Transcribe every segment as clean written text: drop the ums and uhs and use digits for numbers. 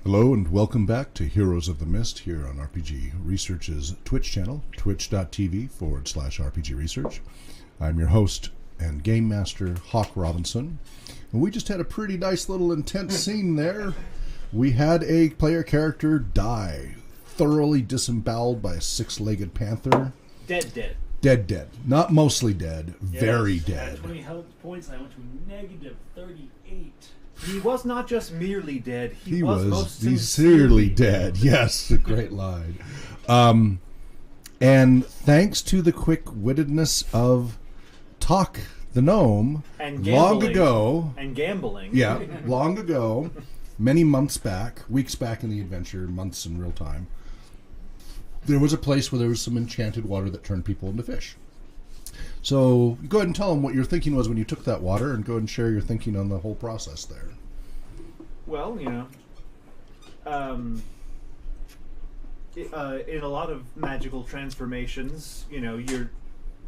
Hello and welcome back to Heroes of the Mist here on RPG Research's Twitch channel, twitch.tv/RPG Research. I'm your host and game master, Hawk Robinson. And we just had a pretty nice little intense scene there. We had a player character die, thoroughly disemboweled by a six-legged panther. Dead. Dead. Not mostly dead, very dead. At 20 health points, I went to negative 38. He was not just merely dead, he was most sincerely dead. Yes, a great line. And thanks to the quick-wittedness of Talk the Gnome, and long ago... And gambling. Yeah, long ago, many months back, weeks back in the adventure, months in real time, there was a place where there was some enchanted water that turned people into fish. So go ahead and tell them what your thinking was when you took that water, and go ahead and share your thinking on the whole process there. Well, in a lot of magical transformations, you're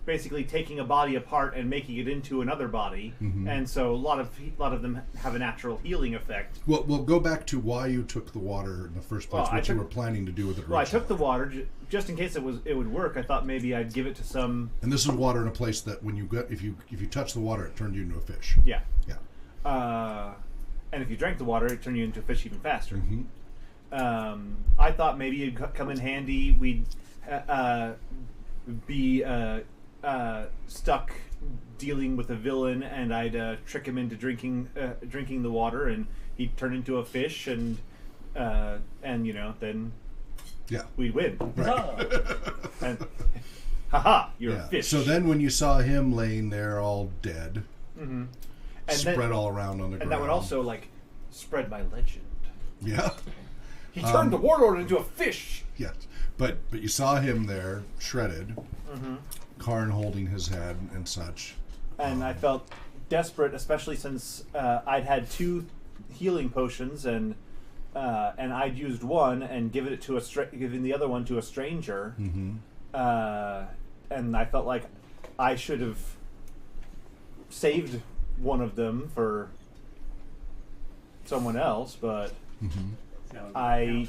basically taking a body apart and making it into another body, and so a lot of them have a natural healing effect. Well, go back to why you took the water in the first place. What you were planning to do with it. Well, I took the water just in case it would work. I thought maybe I'd give it to some. And this is water in a place that when you get if you touch the water, it turned you into a fish. Yeah. Yeah. And if you drank the water, it turned you into a fish even faster. I thought maybe it'd come in handy. We'd be stuck dealing with a villain, and I'd trick him into drinking the water, and he'd turn into a fish, and then we'd win. Right. And haha, you're a fish. So then, when you saw him laying there all dead, and spread all around on the ground, and that would also spread my legend. Yeah. He turned the warlord into a fish. Yes, but you saw him there, shredded. Karn holding his head and such. And I felt desperate, especially since I'd had 2 healing potions, and I'd used one and given the other one to a stranger. And I felt like I should have saved one of them for someone else, but I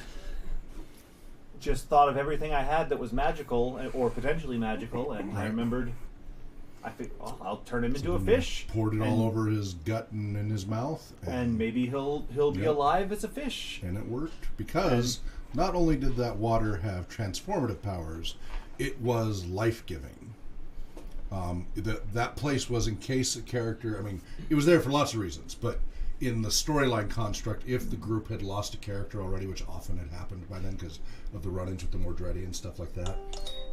just thought of everything I had that was magical or potentially magical, and I remembered. I think I'll turn him into a fish. Poured it all over his gut and in his mouth, and maybe he'll be alive as a fish. And it worked because not only did that water have transformative powers, it was life-giving. That place was in case a character. I mean, it was there for lots of reasons, but in the storyline construct, if the group had lost a character already, which often had happened by then because of the run-ins with the Mordretti and stuff like that,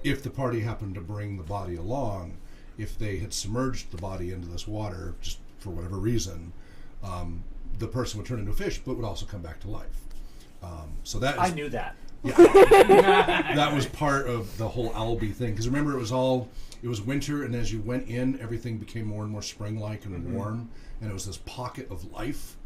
if the party happened to bring the body along, if they had submerged the body into this water, just for whatever reason, the person would turn into a fish, but would also come back to life. So that I knew that. Yeah. That was part of the whole Albie thing. Because remember, it was winter, and as you went in, everything became more and more spring-like and warm, and it was this pocket of life,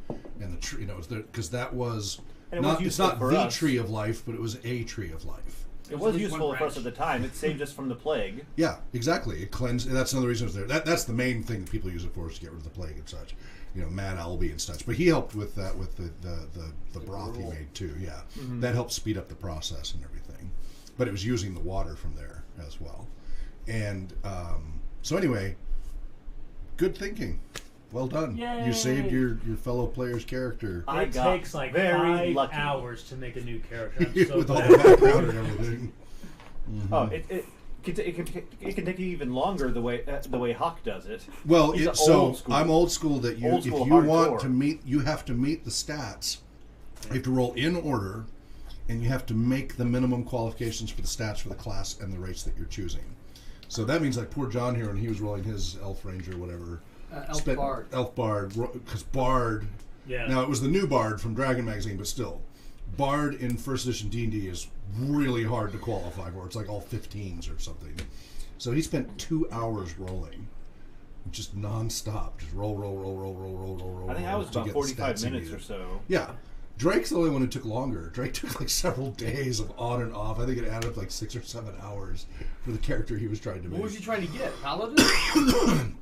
and the tree, because that was it's not the tree of life, but it was a tree of life. It was useful for us at the time. It saved us from the plague. Yeah, exactly. It cleansed. That's another reason it was there. That's the main thing that people use it for, is to get rid of the plague and such. Mad Albie and such. But he helped with that, with the broth he made too. Yeah, that helped speed up the process and everything. But it was using the water from there as well. And so anyway, good thinking. Well done. Yay. You saved your fellow player's character. It takes like very 5 lucky. hours to make a new character. I'm so with all glad. the background and everything. Oh, it can take even longer the way Hawk does it. Well, old school. I'm old school. That if you want to meet, you have to meet the stats. You have to roll in order, and you have to make the minimum qualifications for the stats for the class and the race that you're choosing. So that means, like poor John here, when he was rolling his Elf Ranger, or whatever. Elf Bard, because Bard. Yeah. Now it was the new Bard from Dragon Magazine, but still, Bard in first edition D&D is really hard to qualify for. It's like all 15s or something. So he spent 2 hours rolling, just non-stop, just roll. I think I was about 45 minutes or so. Yeah. Drake's the only one who took longer. Drake took like several days of on and off. I think it added up like 6 or 7 hours for the character he was trying to make. What was he trying to get? Paladin?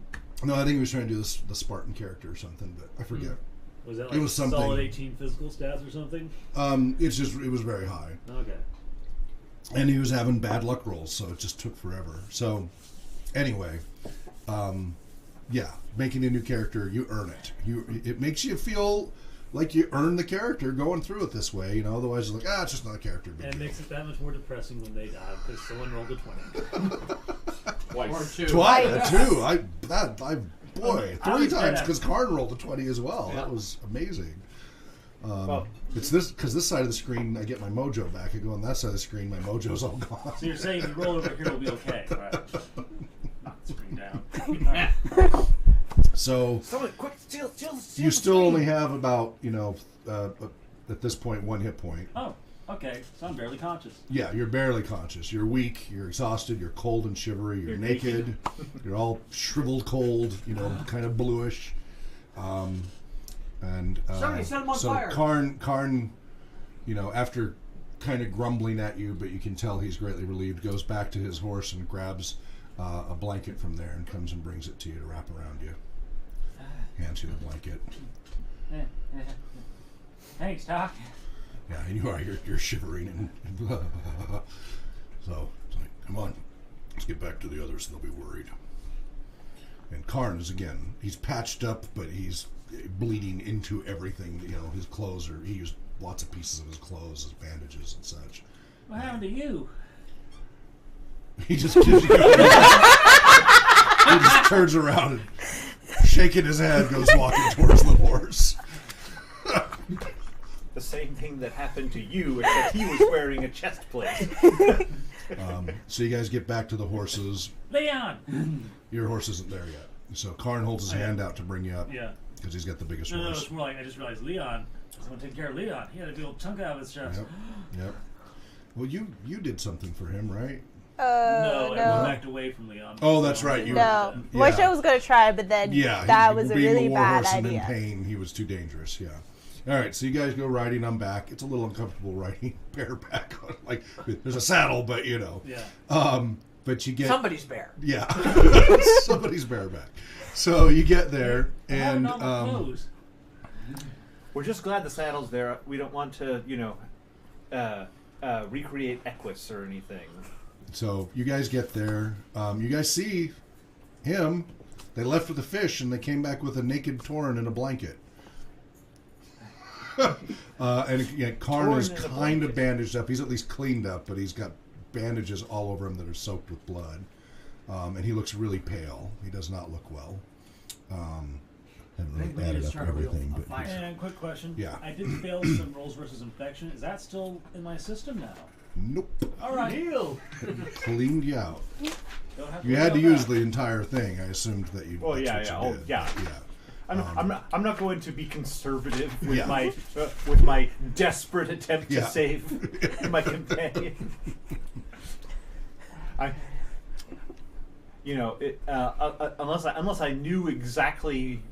No, I think he was trying to do the Spartan character or something, but I forget. Was that It was something. solid 18 physical stats or something? It was very high. Okay. And he was having bad luck rolls, so it just took forever. So, anyway, yeah, making a new character, you earn it. It makes you feel like you earn the character going through it this way. Otherwise it's like, it's just not a character. And it makes it that much more depressing when they die because someone rolled a 20. Twice. Or 2. Twice, boy, 3 times because bad. Karn rolled a 20 as well. Yeah. That was amazing. Well, It's this because this side of the screen I get my mojo back. I go on that side of the screen, my mojo's all gone. So you're saying you roll over here will be okay, right? Knock the screen down. All right. So someone, quick, steal you the still screen. only have about at this point 1 hit point. Oh, okay. So I'm barely conscious. Yeah, you're barely conscious. You're weak. You're exhausted. You're cold and shivery. You're naked. You're all shriveled cold. Kind of bluish. And Somebody set him on so fire. Karn, after kind of grumbling at you, but you can tell he's greatly relieved, goes back to his horse and grabs a blanket from there and comes and brings it to you to wrap around you. Hands you the blanket. Thanks, Doc. Yeah, and you're shivering and so it's like, come on, let's get back to the others. They'll be worried. And Karn is again, he's patched up, but he's bleeding into everything. His clothes he used lots of pieces of his clothes as bandages and such. What happened to you? He just turns around and shaking his head, goes walking towards the horse. The same thing that happened to you, except he was wearing a chest plate. So you guys get back to the horses. Leon! Your horse isn't there yet. So Karn holds his hand out to bring you up. Yeah. Because he's got the biggest No, horse. it's more like I just realized Leon. Someone take care of Leon. He had a big old chunk out of his chest. Yep. Well, you did something for him, right? No, I backed away from Leon. Oh, that's right. No. Moisha was going to try, but then that was a being really the war bad horse and idea. in pain, he was too dangerous. Yeah. All right, so you guys go riding. I'm back. It's a little uncomfortable riding bareback. Like there's a saddle, but Yeah. But you get Somebody's bear. Yeah. Somebody's bareback. So you get there and We're just glad the saddle's there. We don't want to, recreate Equus or anything. so you guys get there. You guys see him. They left with a fish and they came back with a naked Tauren in a blanket. And Karn is kind of bandaged up. He's at least cleaned up, but he's got bandages all over him that are soaked with blood. And he looks really pale. He does not look well. Haven't really added up everything, but And quick question. Yeah. I did fail some rolls versus infection. Is that still in my system now? nope. All right. Deal. Cleaned you out. Don't have You worry had to about use that. the entire thing. I assumed that you. Well, that's yeah, what yeah. you Oh, did. yeah. Yeah. I'm not going to be conservative with Yeah. my desperate attempt to Yeah. save my companion. Unless I knew exactly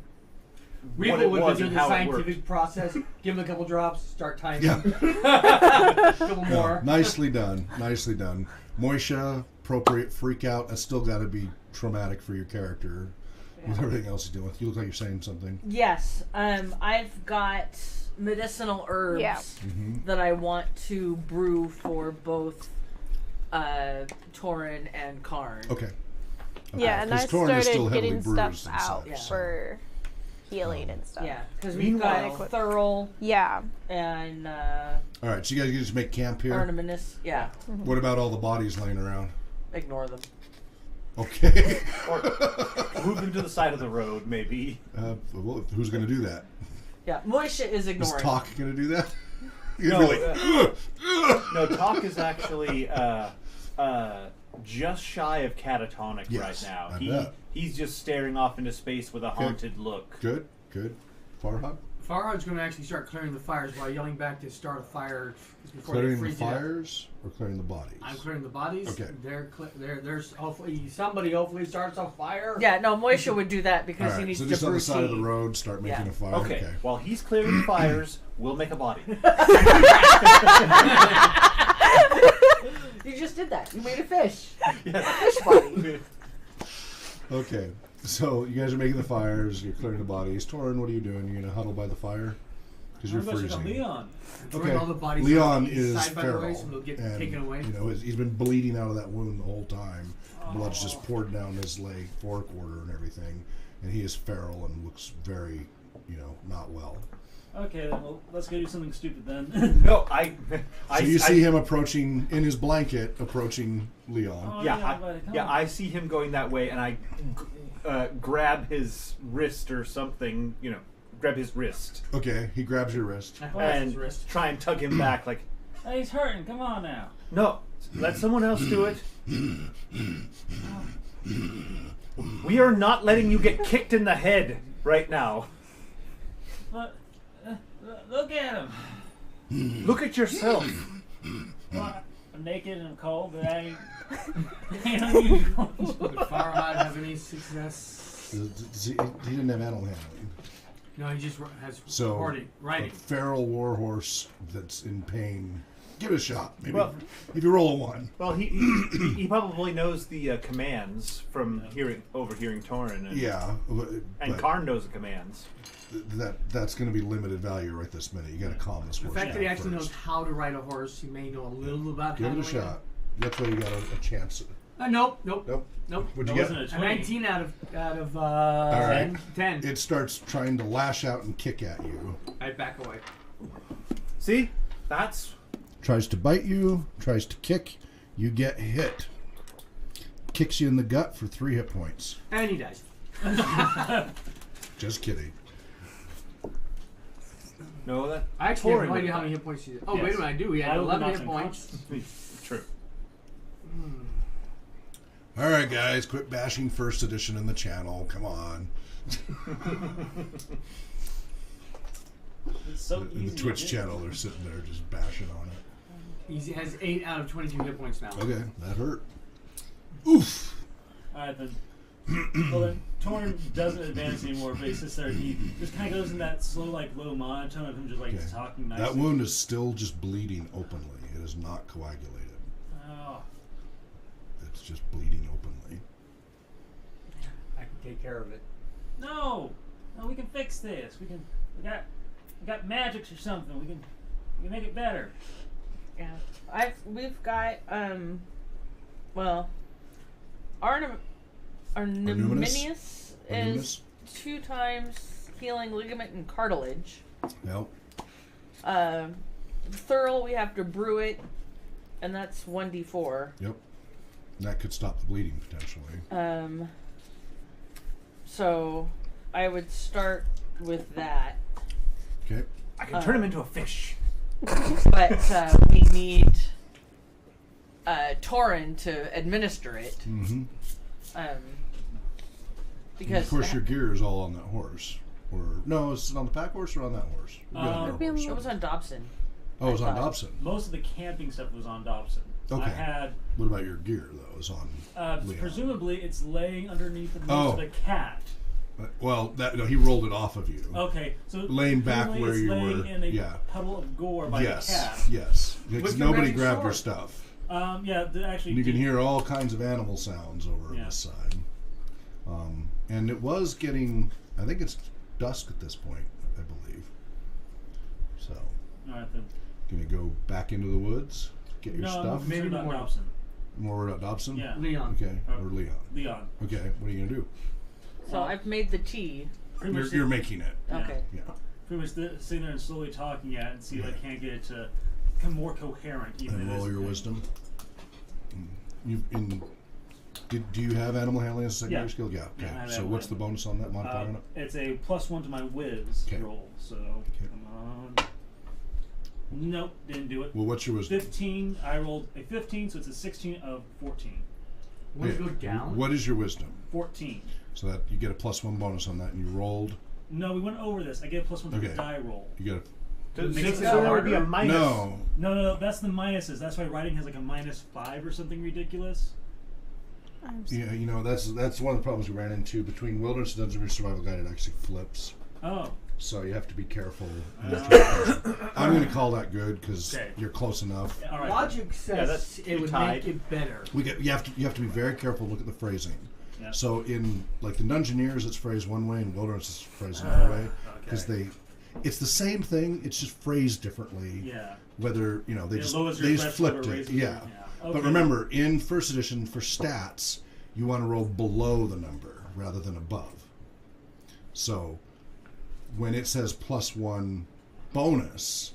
what Reaper it would was do and the how it worked. scientific process, give him a couple drops, start timing. Yeah. Couple No, more. nicely done. Nicely done. Moisha, appropriate freak out. That's still got to be traumatic for your character with everything else he's dealing with. You look like you're saying something. Yes, I've got medicinal herbs that I want to brew for both Tauren and Karn. Okay. Yeah, and I 'Cause Tauren is still started heavily getting bruised stuff and out such, so- for healing and stuff. Yeah, because we've got Thurl Yeah. and All right, so you guys can just make camp here. Artemis. Yeah, What about all the bodies laying around? ignore them. Okay. Or move them to the side of the road, maybe. Well, who's going to do that? Yeah, Moisha is Is ignoring. Talk going to do that? You're No, really, No, Talk is actually just shy of catatonic Yes, right now. I bet. He's just staring off into space with a haunted look. Good. Farhad? Farhad's going to actually start clearing the fires by yelling back to start a fire before Clearing they the freeze to death. fires or clearing the bodies? I'm clearing the bodies. Okay. There's hopefully somebody starts a fire. Yeah, no, Moisha would do that All because he right, needs so to just on brew the side of the tea. road, start making Yeah. a fire. Okay, while he's clearing the fires, we'll make a body. You just did that. You made a fish. Yeah. A fish body. Okay. So you guys are making the fires. You're clearing the bodies. Torin, what are you doing? You're gonna huddle by the fire because you're freezing. Leon. Okay. All the bodies Leon is side by the way, feral, so they'll get and taken away. you know he's been bleeding out of that wound the whole time. Blood's just poured down his leg, forequarter, and everything. And he is feral and looks very, not well. Okay, then let's go do something stupid then. No, So you see him approaching in his blanket, approaching Leon. Oh, Yeah, I see him going that way, and I grab his wrist or something. Grab his wrist. Okay, he grabs your wrist. And try and tug him back. Like, Hey, he's hurting. Come on now. no, let someone else do it. We are not letting you get kicked in the head right now. But look at him. Look at yourself. Well, I'm naked and I'm cold, but I ain't unusual. Would Farhad have any success? He didn't have animal handling. No, he just has So, riding. a feral warhorse that's in pain. Give it a shot. Maybe Well- if you roll a 1. Well, he probably knows the commands from overhearing Torin. And, Yeah, And Karn knows the commands. that's going to be limited value right this minute. You got to calm this The horse fact that down he actually knows first. how to ride a horse, he may know a little about Give it a handling shot. That's why you got a chance. Nope. Nope. What'd That you wasn't get? a A 20. 19 out of right. 10. It starts trying to lash out and kick at you. I back away. See? That's... Tries to bite you, tries to kick, you get hit. Kicks you in the gut for 3 hit points. And he dies. Just kidding. No, that... I actually have Torin no would idea how die. many hit points he did. Oh, Yes. wait a minute, I do. He had I would 11 not hit have points. True. All right, guys, quit bashing first edition in the channel. Come on. It's so In easy the to Twitch do. channel, they're sitting there just bashing on it. He has 8 out of 22 hit points now. Okay, that hurt. Oof. Alright then. Well then, Torn doesn't advance anymore, but he sits there. He just kind of goes in that slow, low monotone of him just Okay. talking nicely. That wound is still just bleeding openly. It is not coagulated. Oh. It's just bleeding openly. I can take care of it. No, we can fix this. We got magics or something. We can make it better. Yeah, we've got Arnuminius is 2 times healing ligament and cartilage. Yep. Thurl, we have to brew it, and that's 1d4. Yep. That could stop the bleeding potentially. So I would start with that. Okay. I can turn him into a fish. But we need Torin to administer it. Mm-hmm. Because of course, your gear is all on that horse. Or no, is it on the pack horse or on that horse? You got another Maybe horse. it was on Dobson. Oh, it was on thought. Dobson. Most of the camping stuff was on Dobson. Okay. I had, What about your gear though? Is on Leon. presumably, it's laying underneath the nose Oh. of the cat. Well, he rolled it off of you. Okay, so Laying back presumably where it's you laying were, in a yeah. puddle of gore by Yes, the cat. yes. Because With your nobody magic grabbed your sword. stuff. Actually, And you can hear all kinds of animal sounds over on Yeah. this side. And it was getting, I think it's dusk at this point, I believe. So, All right then. gonna go back into the woods, get your No, stuff. I'm Maybe concerned about more. Dobson. More about Dobson? Yeah. Leon. Okay, or Leon. Leon. Okay, what are you gonna do? So I've made the tea. Pretty much You're making it. Yeah. Okay. Yeah. pretty much sitting there and slowly talking at it and see if I can't get it to become more coherent. Even And in roll this your thing. wisdom. Do you have animal handling as a secondary Yeah. skill? Yeah. Yeah, I Okay. have So animal what's the handling. bonus on that modifier on it? It's a +1 to my whiz Okay. roll. So come on. Nope, didn't do it. Well, what's your wisdom? 15. I rolled a 15, so it's a 16 of 14. Would it Yeah. go down? What is your wisdom? 14. So that you get a +1 bonus on that, and you rolled. No, we went over this. I get a +1 to the Okay. die roll. You get So Makes it there would be a harder. minus. no. No, that's the minuses. That's why writing has like a -5 or something ridiculous. Yeah, you know that's one of the problems we ran into between Wilderness and Dungeon Survival Guide. It actually flips, Oh, so you have to be careful. I'm going to call that good because Okay. you're close enough. all right. Logic Yeah, says that's it would tied. make it better. You have to be very careful. Look at the phrasing. Yeah. So in like the Dungeoneers, it's phrased one way, and Wilderness it's phrased another way, because it's the same thing. It's just phrased differently. Yeah. Whether they lowers they your just threshold flipped or it. raises Yeah. Okay. But remember, in first edition for stats, you want to roll below the number rather than above. So when it says +1 bonus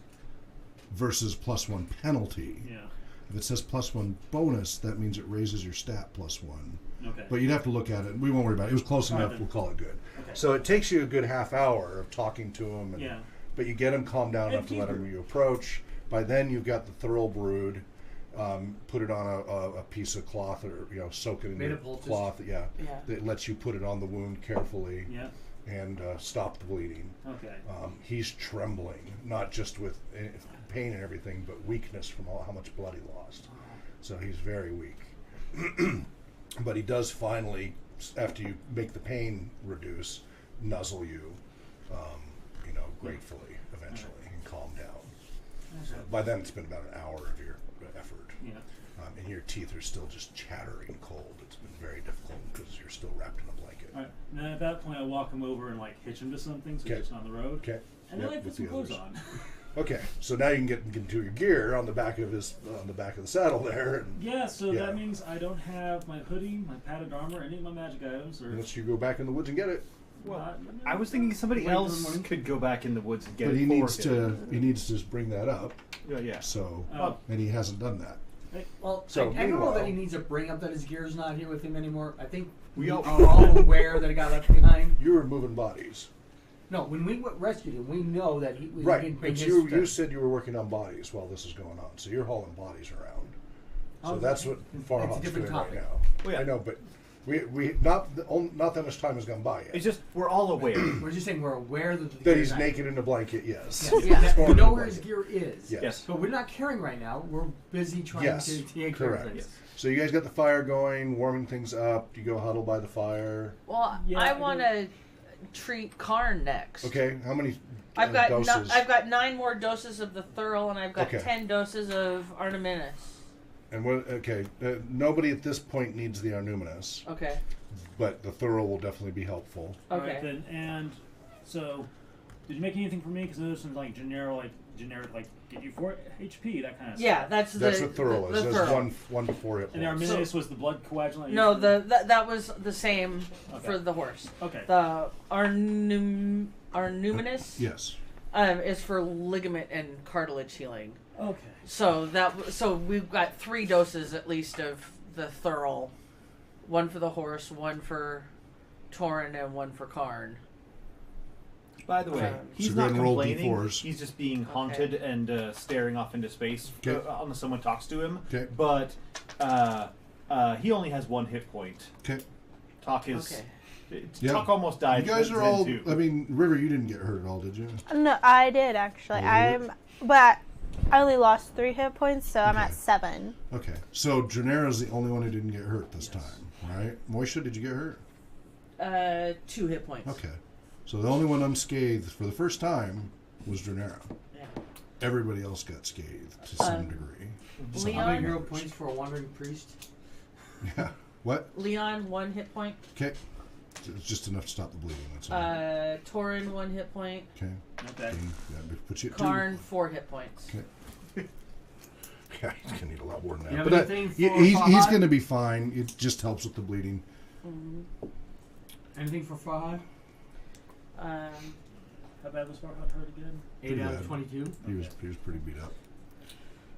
versus +1 penalty, if it says +1 bonus, that means it raises your stat +1. Okay. But you'd have to look at it. We won't worry about it. It was close enough. We'll call it good. Okay. So it takes you a good half hour of talking to him. And, but you get him calmed down enough to let him you approach. By then you've got the thorough brewed. Put it on a piece of cloth, or soak it in your cloth. Yeah. That lets you put it on the wound carefully. Yeah. And stop the bleeding. Okay. He's trembling, not just with pain and everything, but weakness from how much blood he lost. So he's very weak. But he does finally, after you make the pain reduce, nuzzle you, gratefully eventually, and calm down. So by then it's been about an hour of your effort. Yeah. And your teeth are still just chattering cold. It's been very difficult because you're still wrapped in a blanket. All right. And then at that point, I walk him over and hitch him to something so he's on the road. Okay. And then I put some clothes on. Okay, so now you can get into your gear on the back of the saddle there. And, so that means I don't have my hoodie, my padded armor, any of my magic items. Unless you go back in the woods and get it. Well, I was thinking somebody else could go back in the woods and get it. But he needs to bring that up. Yeah. So, and he hasn't done that. Well, so I don't know that he needs to bring up that his gear's not here with him anymore. I think we are all aware that it got left behind. You were moving bodies. No, when we rescued him, we know that he didn't bring his stuff. You said you were working on bodies while this is going on, so you're hauling bodies around. So that's what Farhawk's doing right now. Well, I know, but we not that much time has gone by yet. It's just we're all aware. We're just saying we're aware that he's naked in a blanket. Yes. We know where his gear is. Yes. But we're not caring right now. We're busy trying to take care of things. Yes. So you guys got the fire going, warming things up. You go huddle by the fire. Well, I want to treat Karn next. Okay, how many I've got doses? I've got 9 more doses of the Thurl, and I've got 10 doses of Arnuminus. And what? Okay, nobody at this point needs the Arnuminus. Okay. But the Thurl will definitely be helpful. Okay. All right, then, and so, did you make anything for me? Because there's some generic get you 4 HP, that kind of stuff. Yeah, that's what Thurl is. That's 1 to 4 hit points. And Arminius was the blood coagulant? No, that was the same for the horse. Okay. The Arnuminus yes. Is for ligament and cartilage healing. Okay. So we've got 3 doses at least of the Thurl. 1 for the horse, 1 for Torin, and 1 for Karn. By the way, he's not complaining. He's just being haunted and staring off into space unless someone talks to him. Okay. But he only has 1 hit point. Okay. Talk is... Talk almost died. You guys are all... I mean, River, you didn't get hurt at all, did you? No, I did, actually. But I only lost 3 hit points, so I'm at 7. Okay. So, Janera's the only one who didn't get hurt this time, right? Moisha, did you get hurt? 2 hit points. Okay. So the only one unscathed for the first time was Drenera. Yeah. Everybody else got scathed to some degree. So how many hero points for a wandering priest? Yeah. What? Leon, 1 hit point. Okay. It's just enough to stop the bleeding. That's all. Torin, 1 hit point. Okay. Okay. Put you at Karn, 4 hit points. Okay. Yeah, he's gonna need a lot more than that. You But he's gonna be fine. It just helps with the bleeding. Mm-hmm. Anything for Farhad? How bad was Farhad hurt again? 8 out of 22. He was pretty beat up.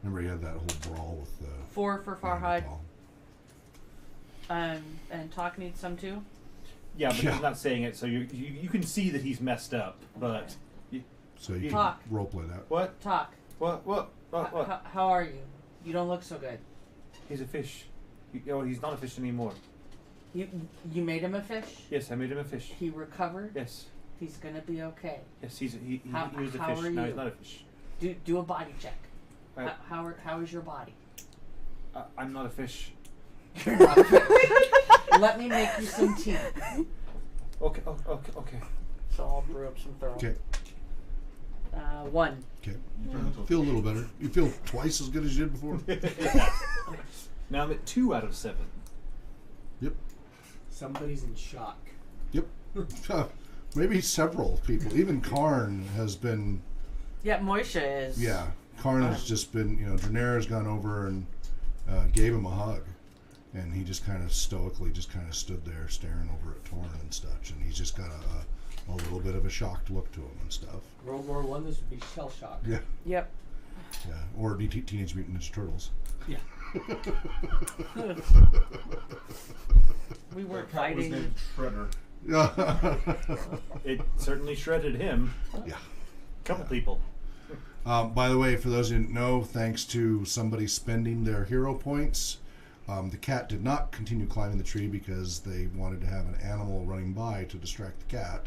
Remember, he had that whole brawl with the 4 for Farhad. And Talk needs some too. Yeah, but he's not saying it, so you can see that he's messed up. But so you Talk. can roleplay that. What? Talk. What? How are you? You don't look so good. He's a fish. He's not a fish anymore. You made him a fish? Yes, I made him a fish. He recovered? Yes. He's gonna be okay. Yes, he was a how fish. Are now you? He's not a fish. Do a body check. Right. How is your body? I'm not a fish. You're not a fish. Let me make you some tea. Okay. So I'll brew up some Thurl. Okay. 1. Okay. Feel a little better. You feel twice as good as you did before? Now I'm at 2 out of 7. Yep. Somebody's in shock. Yep. Maybe several people. Even Karn has been. Yeah, Moisha is. Yeah, Karn has just been. Draenar's gone over and gave him a hug, and he just kind of stoically just kind of stood there staring over at Torn and such, and he's just got a little bit of a shocked look to him and stuff. World War I, this would be shell shock. Yeah. Yep. Yeah. Or Teenage Mutant Ninja Turtles. Yeah. We weren't Cat was fighting. named Shredder. It certainly shredded him. Yeah. Couple people. By the way, for those who didn't know, thanks to somebody spending their hero points, the cat did not continue climbing the tree because they wanted to have an animal running by to distract the cat.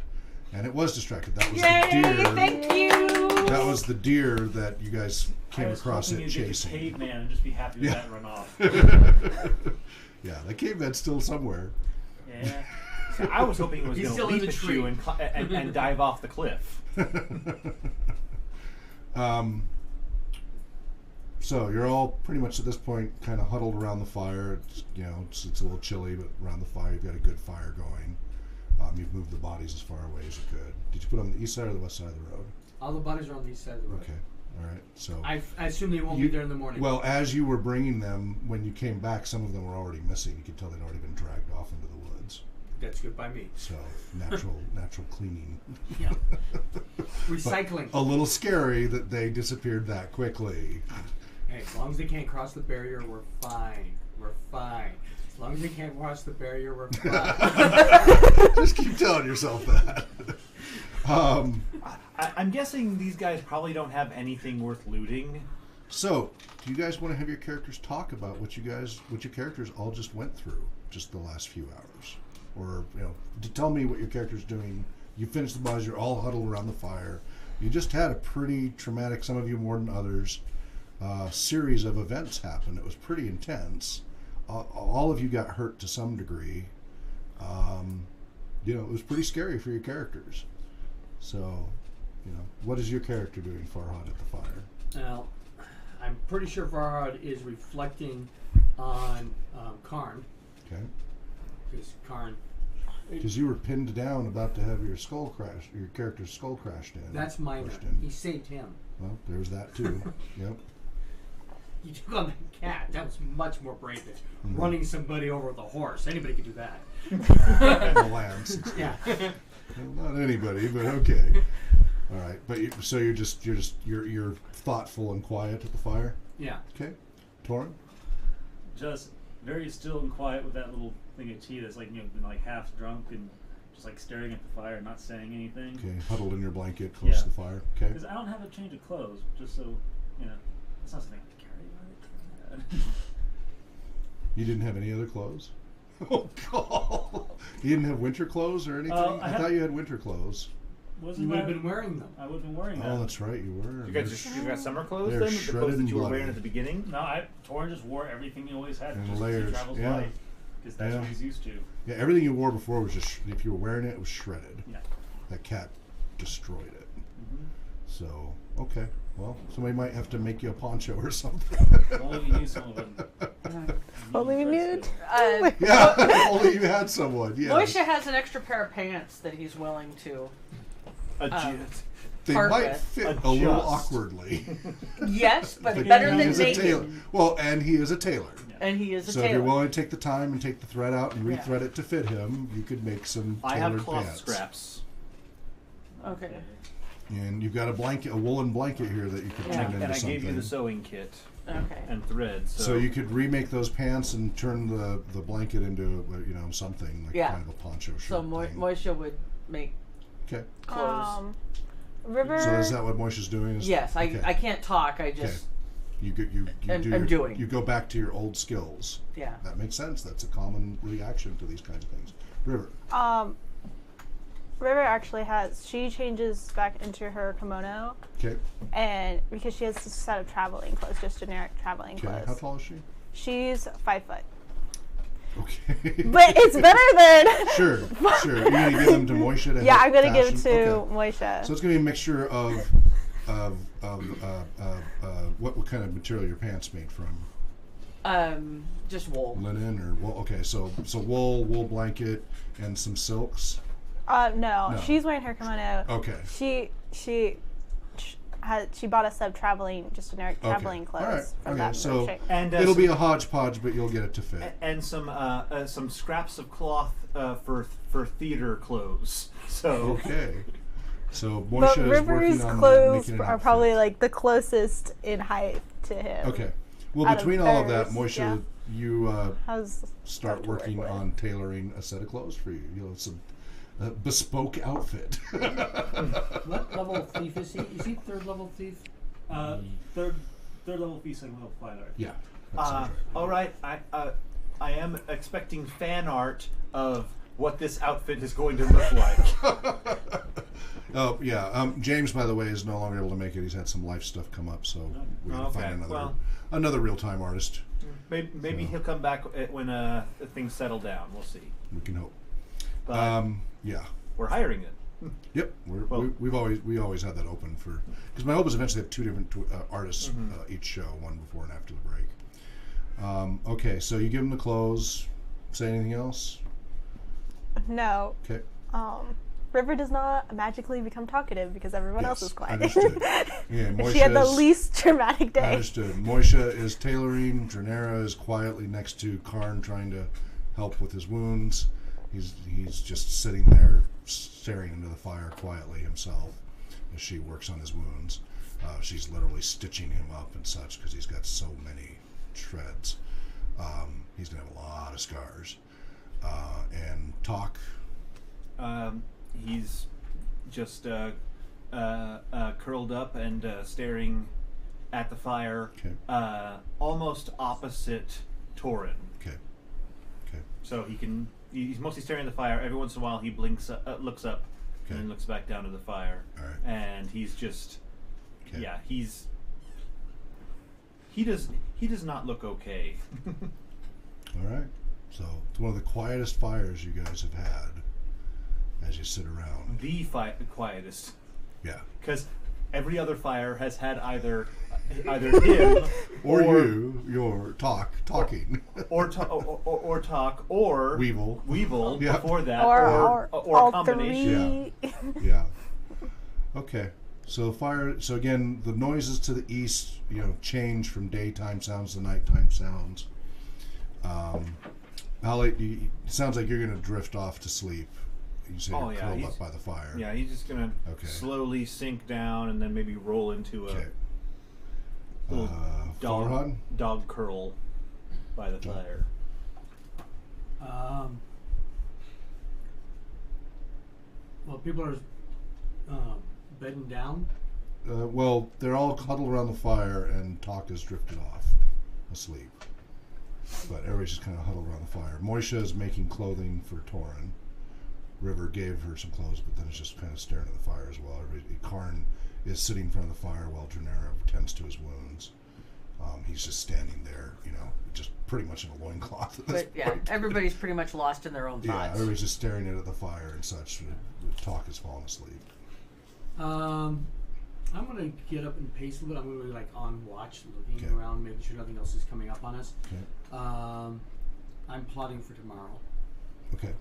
And it was distracted. That was Yay! the deer. Thank you. That was the deer that you guys came across it I was hoping you'd chasing. get the caveman and just be happy with Yeah. that and run off. Yeah, the caveman's still somewhere. Yeah. So I was hoping it was He's going to still in leap the at tree. you and dive off the cliff. So you're all pretty much at this point kind of huddled around the fire. It's a little chilly, but around the fire you've got a good fire going. You've moved the bodies as far away as you could. Did you put them on the east side or the west side of the road? All the bodies are on the east side of the road. Okay, all right. So I assume they won't be there in the morning. Well, as you were bringing them, when you came back, some of them were already missing. You could tell they'd already been dragged off into the woods. That's good by me. So natural cleaning. Yeah. Recycling. But a little scary that they disappeared that quickly. Hey, as long as they can't cross the barrier, we're fine. We're fine. As long as they can't cross the barrier, we're fine. Just keep telling yourself that. I'm guessing these guys probably don't have anything worth looting. So, do you guys want to have your characters talk about what your characters all just went through just the last few hours? Or, to tell me what your character's doing. You finished the bodies, you're all huddled around the fire. You just had a pretty traumatic, some of you more than others, series of events happen. It was pretty intense. All of you got hurt to some degree. It was pretty scary for your characters. So, what is your character doing, Farhad, at the fire? Now, I'm pretty sure Farhad is reflecting on Karn. Okay. Because Karn... Because you were pinned down, about to have your character's skull crashed in. That's minor. pushed in. He saved him. Well, there's that too. Yep. You took on that cat. That was much more brave than Mhm. running somebody over with a horse. Anybody could do that. The lance. Yeah. Well, not anybody, but okay. All right, but you're thoughtful and quiet at the fire. Yeah. Okay, Torin. Just very still and quiet with that little thing of tea that's been half drunk and just staring at the fire, not saying anything. Okay, huddled in your blanket, close to the fire. Okay. Because I don't have a change of clothes, just so it's not something I have to carry. Right? You didn't have any other clothes? Oh God! You didn't have winter clothes or anything? I thought you had winter clothes. You would have been wearing them. I would have been wearing them. Oh, that's right, you were. You got summer clothes they're then? The shredded clothes that and you were wearing bloody. at the beginning? No, Torin just wore everything he always had. And Just layers, he travels yeah. light. Because that's Yeah. what he's used to. Yeah, everything you wore before was just, if you were wearing it, it was shredded. Yeah. That cat destroyed it. Mm-hmm. So, okay. Well, somebody might have to make you a poncho or something. Only you knew some of them. Only we knew. Yeah, if only you had someone. Yeah. Moisha has an extra pair of pants that he's willing to. They part might with. fit a little Adjust. awkwardly. Yes, but But better he than is a tailor. naked. Well, and he is a tailor. And he is a So if you're tailor. willing to take the time and take the thread out and Yeah. rethread it to fit him, you could make some I tailored have cloth pants. scraps. Okay. And you've got a woolen blanket here that you could Yeah. turn into And I something. gave you the sewing kit Okay. and thread. So you could remake those pants and turn the blanket into something like Yeah. kind of a poncho shirt. So thing. Moisha would make Okay. clothes. River. So is that what Moisha's doing? Yes, Okay. I can't talk. I just You I'm do your, doing. You go back to your old skills. yeah. That makes sense. That's a common reaction to these kinds of things. River. River actually she changes back into her kimono, Okay. and because she has a set of traveling clothes, just generic traveling Okay. clothes. How tall is she? She's 5 foot. Okay. But it's better than. Sure. You're gonna give them to Moisha to Yeah, help I'm gonna give it fashion? to Okay. Moisha. So it's gonna be a mixture of what kind of material your pants made from? Just wool. Linen or wool? Okay, so wool blanket, and some silks. No, she's wearing her kimono. Okay. She bought us some traveling, just generic traveling clothes. All right. From Okay, that so shape. And it'll be a hodgepodge, but you'll get it to fit. And some scraps of cloth for theater clothes. So Okay. So But Moisha is River's working on clothes making an are outfit. probably like the closest in height to him. Okay. Well, out of between all of that, hers, Moisha, yeah. you How's start to work working with. on tailoring a set of clothes for you. You'll have some bespoke outfit. What level of thief is he? Is he third level thief? Third level thief, second level fine art. Yeah. that sounds right. all right, I am expecting fan art of what this outfit is going to look like. Oh yeah, James, by the way, is no longer able to make it. He's had some life stuff come up, so we got to Okay, find well. another real-time artist. Maybe So. he'll come back when things settle down. We'll see. We can hope. But Yeah. we're hiring it. Yep. Well- We always had that open for, because my hope is eventually have two different artists each show, one before and after the break. Okay, so you give them the clothes. Say anything else? No. Okay. River does not magically become talkative because everyone else Yes, is quiet. understood. Yeah, She had the Moisha's- least dramatic day. Understood. Moisha is tailoring. Dranera is quietly next to Karn, trying to help with his wounds. He's just sitting there, staring into the fire quietly himself as she works on his wounds. She's literally stitching him up and such because he's got so many shreds. He's gonna have a lot of scars. And Talk. He's just curled up and staring at the fire, Okay. almost opposite Torin. Okay. Okay. So he's mostly staring at the fire. Every once in a while he blinks, looks up, Okay. and then looks back down to the fire. All right. And he's just, Okay. yeah, he does not look okay. All right. So it's one of the quietest fires you guys have had as you sit around. The quietest, Yeah. because every other fire has had either him Or you're talking. or talk or Weevil. Yeah. before that or or all combination. three. Yeah. Okay. So fire. So again, the noises to the east, change from daytime sounds to nighttime sounds. How late? It sounds like you're going to drift off to sleep. You say Oh, you're yeah, curled he's- up by the fire. Yeah, he's just gonna Okay. slowly sink down and then maybe roll into a Okay. little Farhan? dog curl by the fire. Well, people are bedding down. Well, they're all huddled around the fire, and Talk has drifted off asleep. But everybody's just kind of huddled around the fire. Moisha is making clothing for Torin. River gave her some clothes, but then is just kind of staring at the fire as well. Karn is sitting in front of the fire while Dranera tends to his wounds. He's just standing there, just pretty much in a loincloth at this But yeah, point. everybody's pretty much lost in their own Yeah, thoughts. everybody's just staring at the fire and such. Talk has fallen asleep. I'm gonna get up and pace a little bit. I'm gonna be like on watch, looking Okay. around, making sure nothing else is coming up on us. Okay. I'm plotting for tomorrow. Okay.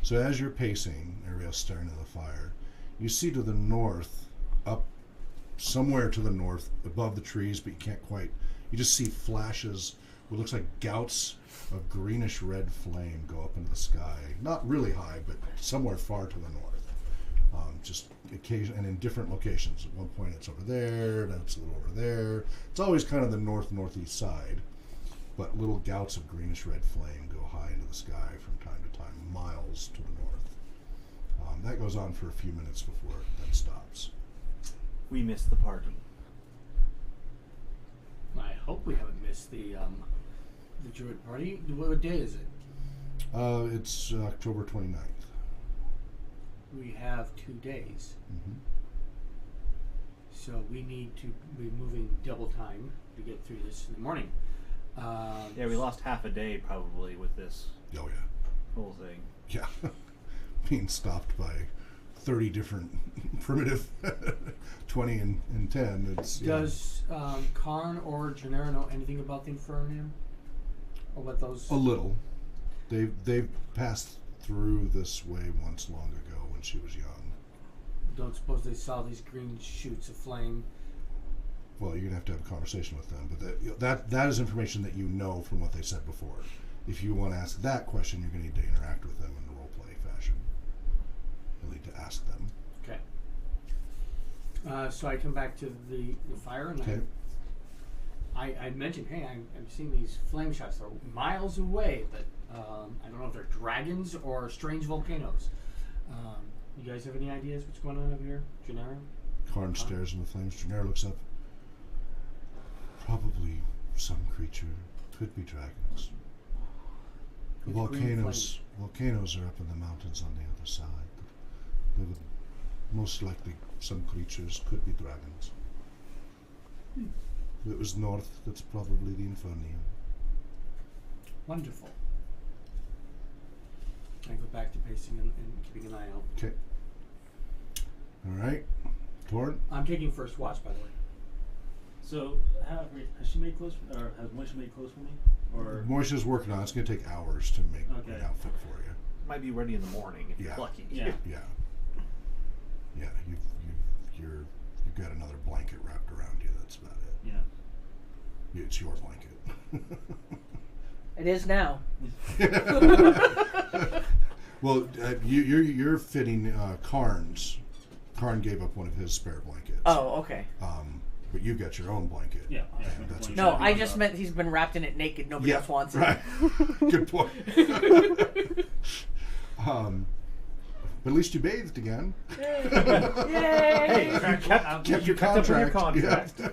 So as you're pacing, everybody else staring at the fire, you see to the north, up somewhere to the north, above the trees, but you can't quite. You just see flashes, what looks like gouts of greenish red flame go up into the sky. Not really high, but somewhere far to the north. Just occasion and in different locations. At one point it's over there, then it's a little over there. It's always kind of the northeast side, but little gouts of greenish red flame go high into the sky from time to time, miles to the north. That goes on for a few minutes before it then stops. We missed the party. I hope we haven't missed the Druid party. What day is it? It's October 29th. We have 2 days, Mm-hmm. so we need to be moving double time to get through this in the morning. Yeah, we lost half a day probably with this Oh yeah, whole thing. yeah. Being stopped by 30 different primitive 20 and 10. It's Does Karn or Gennaro know anything about the Infernum? Or what those? A little. They've passed through this way once long ago when she was young. Don't suppose they saw these green shoots of flame. Well, you're gonna have to have a conversation with them, but that is information that you know from what they said before. If you want to ask that question, you're gonna need to interact with them in a role play fashion. You'll need to ask them. Okay. So I come back to the fire, and Okay. I mentioned, hey, I'm seeing these flame shots. They're miles away, but I don't know if they're dragons or strange volcanoes. You guys have any ideas what's going on over here? Gennaro? Karn stares in the flames. Janare looks up. Probably some creature. Could be dragons. The With green volcanoes are up in the mountains on the other side. They would most likely some creatures could be dragons. If it was north, that's probably the Infernium. Wonderful. I go back to pacing and keeping an eye out. Okay. Alright. Torn? I'm taking first watch, by the way. So, has she made clothes, or has Moisha made clothes for me? Or Moisha's working on it. It's going to take hours to make Okay. an outfit for you. Might be ready in the morning if Yeah. you're lucky. yeah. Yeah. Yeah, you've got another blanket wrapped around you. That's about it. Yeah. It's your blanket. It is now. Well, you're fitting Karn's. Karn gave up one of his spare blankets. Oh, okay. But you've got your own blanket. Yeah. And that's what No, you're I doing. just meant he's been wrapped in it naked. Nobody else wants it. Right. Good point. But at least you bathed again. Yay! Hey, you Kept your kept up with your contract. contract. Yeah.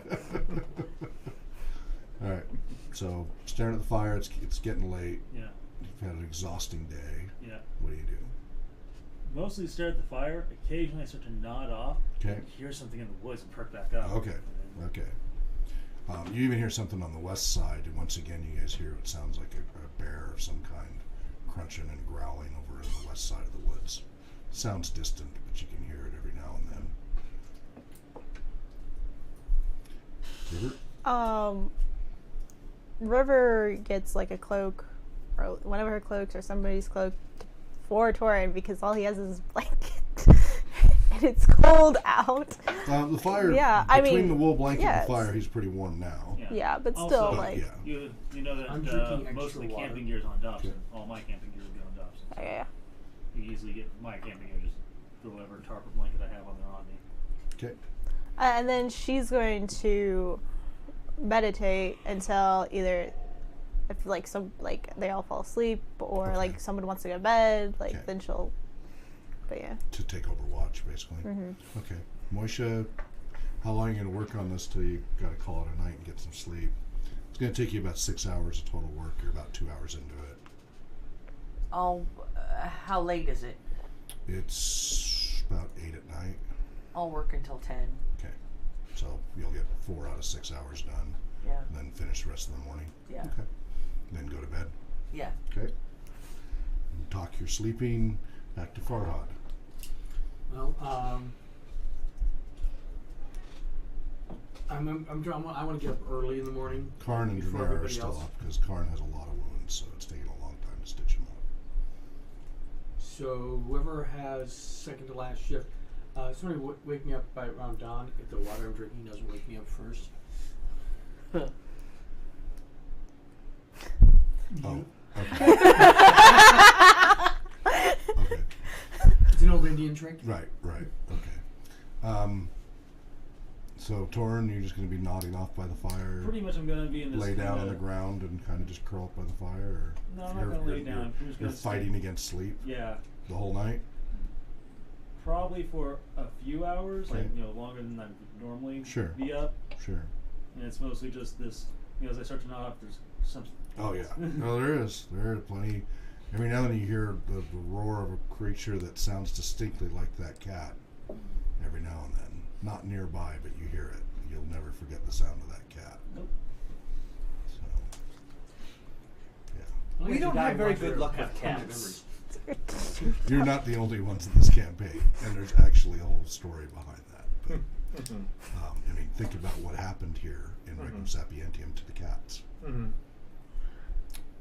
All right. So staring at the fire. It's getting late. Yeah. You've had an exhausting day. Yeah. What do you do? Mostly stare at the fire. Occasionally I start to nod off. Okay. Hear something in the woods and perk back up. Okay. Okay. You even hear something on the west side, and once again, you guys hear what sounds like a bear of some kind crunching and growling over in the west side of the woods. Sounds distant, but you can hear it every now and then. River? River gets like a cloak, or one of her cloaks or somebody's cloak for Torin because all he has is his blanket. And it's cold out. The fire, Yeah, I between mean, the wool blanket and yes. the fire, he's pretty warm now. Yeah, but Also, still, But, like, yeah. You know that I'm drinking most of the extra water. camping gear is on Dobson. Okay. All my camping gear will be on Dobson. So yeah. you can easily get my camping gear, just throw whatever tarp or blanket I have on there on me. Okay. And then she's going to meditate until either if they all fall asleep or Okay. like someone wants to go to bed, Okay. then she'll. But yeah. To take over watch, basically. Okay. Moisha, how long are you going to work on this till you got to call it a night and get some sleep? It's going to take you about 6 hours of total work. You're about 2 hours into it. How late is it? It's about 8 at night. I'll work until 10. Okay. So you'll get 4 out of 6 hours done. Yeah. And then finish the rest of the morning. Yeah. Okay. And then go to bed. Yeah. Okay. And talk your sleeping back to Farhad. Well, I want to get up early in the morning. Karn and before Jamara are everybody still else. up because Karn has a lot of wounds, so it's taking a long time to stitch him up. So whoever has second to last shift, somebody wake me up by around dawn if the water I'm drinking doesn't wake me up first. Oh. Okay. Okay. It's an old Indian trick. Right. Okay. So Torin, you're just going to be nodding off by the fire. Pretty much I'm going to be in this Lay down on kinda- the ground and kind of just curl up by the fire, or No, I'm not going to lay down. I'm just You're going to fighting against sleep Yeah. the whole night. Probably for a few hours, Okay. like, longer than I would normally Sure. be up. Sure. And it's mostly just this, as I start to nod off, there's something. Oh yeah. No, there is. There are plenty. Every now and then you hear the roar of a creature that sounds distinctly like that cat. Every now and then, not nearby, but you hear it. You'll never forget the sound of that cat. Nope. So, yeah. Only We if you don't die have very once good or luck have with permanent cats. memories. You're not the only ones in this campaign, and there's actually a whole story behind that. But, I mean, think about what happened here in Regnum Sapientium to the cats.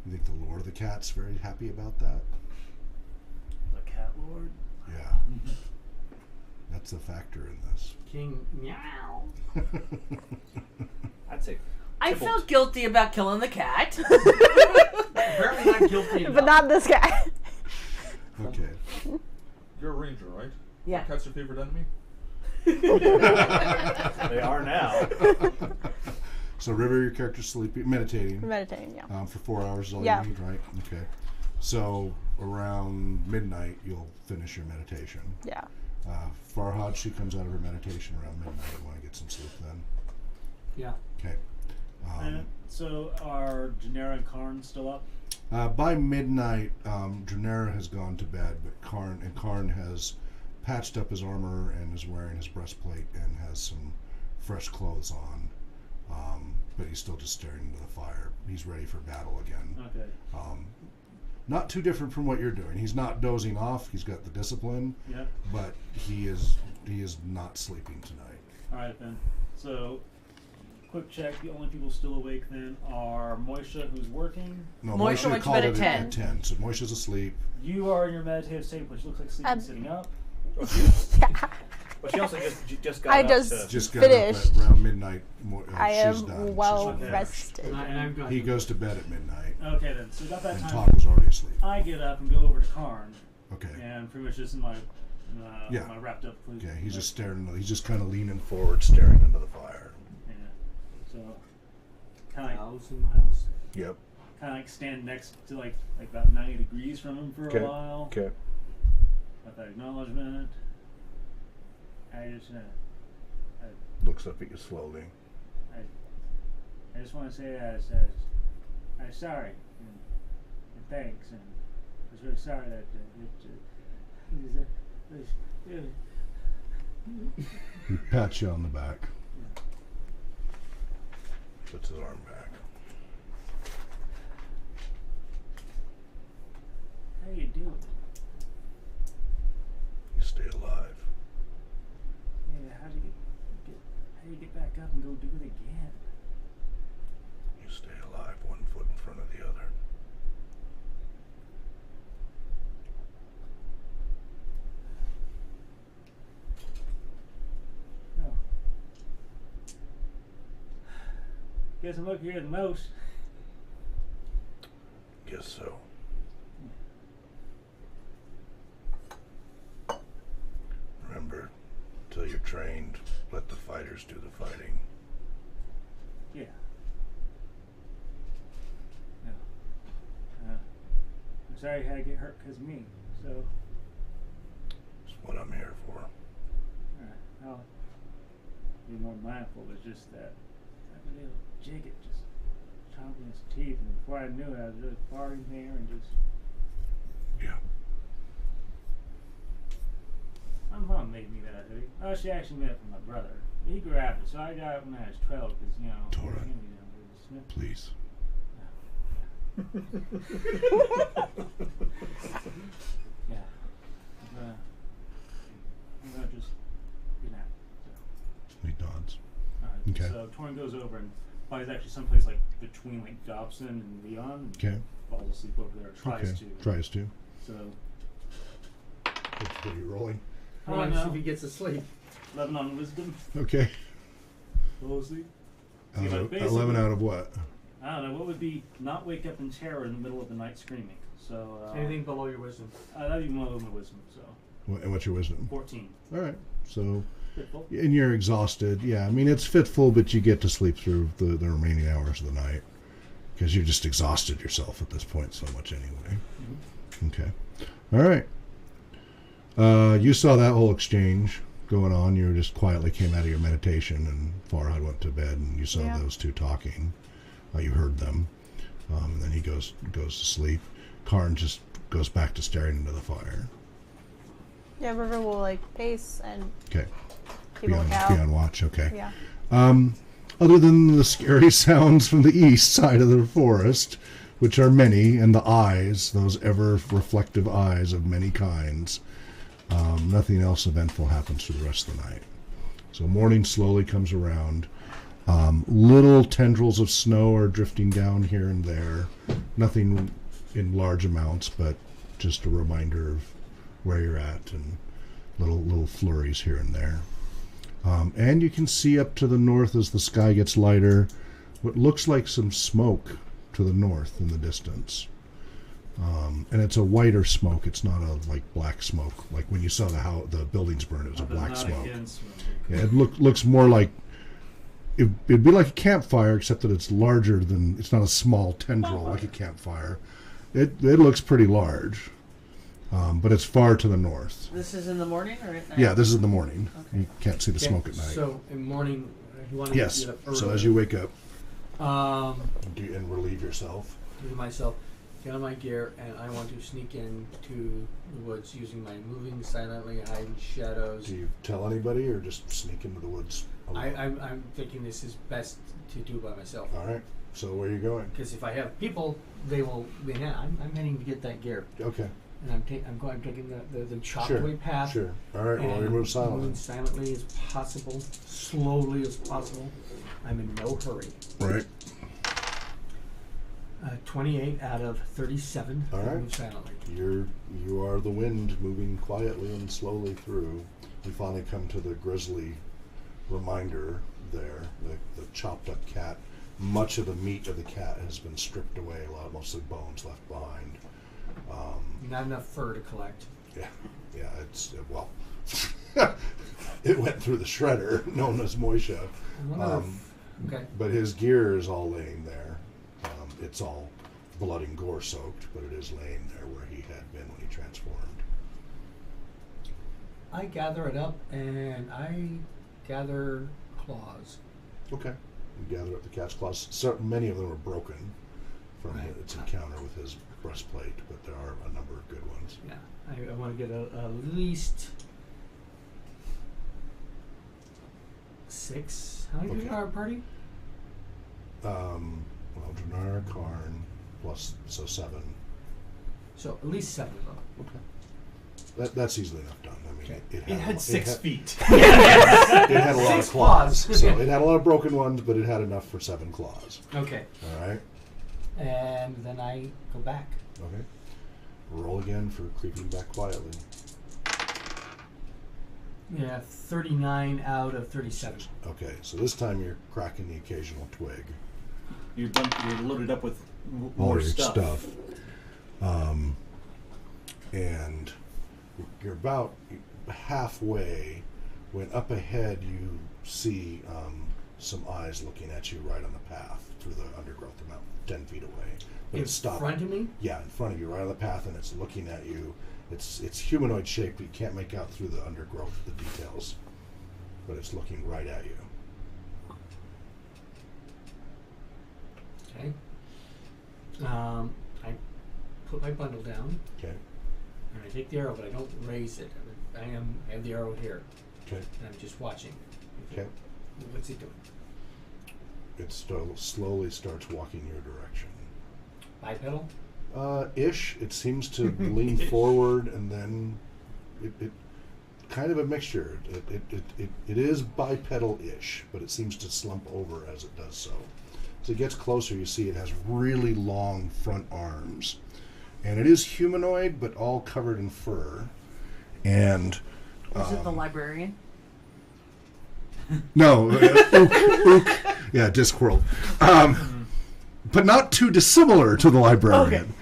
You think the Lord of the Cat's very happy about that? The cat lord. Yeah. That's a factor in this. King meow. I'd say. I Tibbled. felt guilty about killing the cat. Apparently not guilty enough. But not this guy. Okay. You're a ranger, right? Yeah. Cat's your favorite enemy? They are now. So River, your character's sleeping, meditating. Meditating, yeah. For 4 hours is all Yeah. you need, right? Okay. So around midnight, you'll finish your meditation. Yeah. Farhad, she comes out of her meditation around midnight. You want to get some sleep then? Yeah. Okay. So are Janera and Karn still up? By midnight, Dranera has gone to bed, but Karn has patched up his armor and is wearing his breastplate and has some fresh clothes on. But he's still just staring into the fire. He's ready for battle again. Okay. Not too different from what you're doing. He's not dozing off. He's got the discipline, Yeah. but he is not sleeping tonight. All right then. So, quick check. The only people still awake then are Moisha, who's working. No, Moisha went to called bed it at 10. 10. So Moisha's asleep. You are in your meditative state, which looks like sleeping sitting up. Yeah. But she also just got I up just- to... Just got Finished. up at around midnight. I She's am done. well She's finished. rested. And I've got He goes to bed at midnight, Okay then. So about that and time, Todd was already asleep. I get up and go over to Karn, Okay. and pretty much just in my Yeah. my wrapped up. Okay. He's just staring. He's just kind of leaning forward, staring into the fire. Yeah. So, kind of 1,000 miles. Yep. like stand next to like about 90 degrees from him for a while. Okay. With that acknowledgement. I just Looks up at you slowly. I just want to say I'm sorry and thanks, and I was really sorry that He pats you on the back. Puts his arm back. how you doing? You stay alive. Yeah, how do you get back up and go do it again? You stay alive, one foot in front of the other. No. Guess I'm luckier than most. Guess so. Remember, till you're trained, let the fighters do the fighting. Yeah. No. I'm sorry you had to get hurt because of me. So, That's what I'm here for. I'll be more mindful. It's just that little jigget just chomping his teeth, and before I knew it, I was really farting there and just. Yeah. My mom made me that hoodie. Oh, she actually made it for my brother. He grabbed it, so I got it when I was 12 because, you know. Torah. he was young, but it's Smith. Please. Yeah. I'm gonna just get out. So. He nods. Alright, Okay. so Torrin goes over and finds actually someplace like between like Dobson and Leon and Okay. falls asleep over there, tries Okay. to. Tries to. So, What are you rolling? I Well, don't see if know. he gets asleep. 11 on wisdom. Okay. Fall asleep. See, like, 11 basically- out of what? I don't know, what would be not wake up in terror in the middle of the night screaming? So, Anything below your wisdom. that'd be below my wisdom, so. And what's your wisdom? 14. All right. So, Fitful. and you're exhausted. Yeah, I mean, it's fitful, but you get to sleep through the remaining hours of the night because you've just exhausted yourself at this point so much anyway. Mm-hmm. Okay. All right. You saw that whole exchange going on. You just quietly came out of your meditation, and Farhad went to bed, and you saw Yeah. those two talking. You heard them. And then he goes to sleep. Karn just goes back to staring into the fire. Yeah, River will like pace and Okay. keep a Be lookout. on watch. Okay. Yeah. Other than the scary sounds from the east side of the forest, which are many, and the eyes, those ever reflective eyes of many kinds, nothing else eventful happens for the rest of the night. So morning slowly comes around. Little tendrils of snow are drifting down here and there, Nothing in large amounts, but just a reminder of where you're at and little flurries here and there. And you can see up to the north as the sky gets lighter what looks like some smoke to the north in the distance. And it's a whiter smoke. It's not a black smoke. Like when you saw the buildings burn, it was a black smoke. Yeah, it looks more like it'd be like a campfire, except that it's larger than. It's not a small tendril like a campfire. It looks pretty large, but it's far to the north. This is in the morning or at night? Yeah, this is in the morning. Okay. You can't see the smoke at night. So in the morning, you want to Yes. get up early. So as you wake up, and relieve yourself. do myself, get on my gear, and I want to sneak into the woods using my moving silently, hide in shadows. Do you tell anybody, or just sneak into the woods alone? I'm thinking this is best to do by myself. All right. So where are you going? Because if I have people, they will. I'm heading to get that gear, Okay. and I'm taking the chopped Sure. away path. Sure. All right. Well, you and move silently. moving silently as possible, slowly as possible. I'm in no hurry. Right. 28 out of 37. All right. Move silently. You are the wind moving quietly and slowly through. You finally come to the grisly reminder there, the chopped up cat. Much of the meat of the cat has been stripped away, mostly bones left behind. Not enough fur to collect. Yeah, it's, well, it went through the shredder, known as Moisha. Okay. But his gear is all laying there. It's all blood and gore soaked, but it is laying there where he had been when he transformed. I gather it up and I gather claws. Okay. You gather up the cat's claws. Many of them are broken from Right. its encounter with his breastplate, but there are a number of good ones. Yeah. I want to get at least 6. How many do we Okay. have our party? Well, Dranar, Karn, plus, so 7. So at least 7 of them. Okay. That's easily enough done. I mean, Okay. It had 6 feet. It had a lot 6 of claws. claws. So it had a lot of broken ones, but it had enough for 7 claws. Okay. All right. And then I go back. Okay. Roll again for creeping back quietly. Yeah, 39 out of 37. Okay, so this time you're cracking the occasional twig. You're loaded up with All more your stuff. And you're about halfway when up ahead you see some eyes looking at you right on the path through the undergrowth about 10 feet away. But In it's stopped. front of me? Yeah, in front of you, right on the path, and it's looking at you. It's humanoid shaped, but you can't make out through the undergrowth the details. But it's looking right at you. Okay. I put my bundle down Okay. and I take the arrow, but I don't raise it. I have the arrow here, Okay. and I'm just watching. Okay. What's he doing? It slowly starts walking your direction. Bipedal? Ish. It seems to lean forward, and then it kind of a mixture. It is bipedal-ish, but it seems to slump over as it does so. As it gets closer, you see it has really long front arms, and it is humanoid, but all covered in fur. And Is it the librarian? no, ook. Yeah, Discworld. But not too dissimilar to the librarian.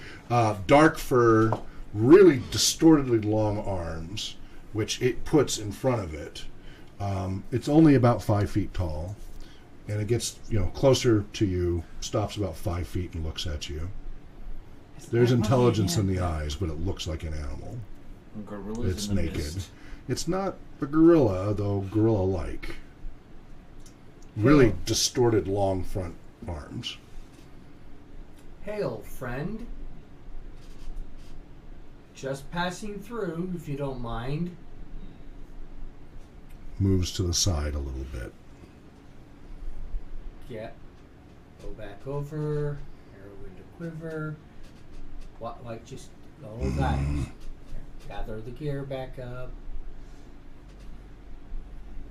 Dark fur, really distortedly long arms, which it puts in front of it. It's only about 5 feet tall, and it gets closer to you, stops about 5 feet and looks at you. There's intelligence in the eyes, but it looks like an animal. Gorillas It's in the naked. mist. It's not a gorilla, though gorilla-like. Really distorted long front arms. Hail, friend. Just passing through, if you don't mind. Moves to the side a little bit. Go back over. Arrow into quiver. Like just the whole guys. Gather the gear back up.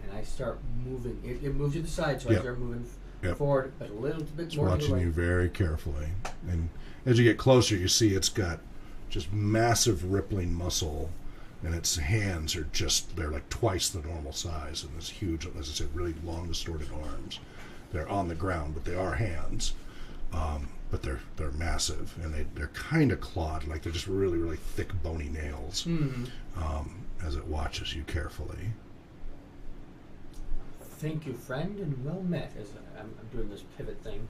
And I start moving. It moves to the side, so Yep. I start moving Yep. forward, but a little bit It's more to the watching right. you very carefully. And as you get closer, you see it's got just massive rippling muscle, and its hands are they're like twice the normal size, and this huge, as I said, really long, distorted arms. They're on the ground, but they are hands. But they're massive, and they're kind of clawed, like they're just really, really thick, bony nails. As it watches you carefully. Thank you, friend, and well met. As I'm doing this pivot thing.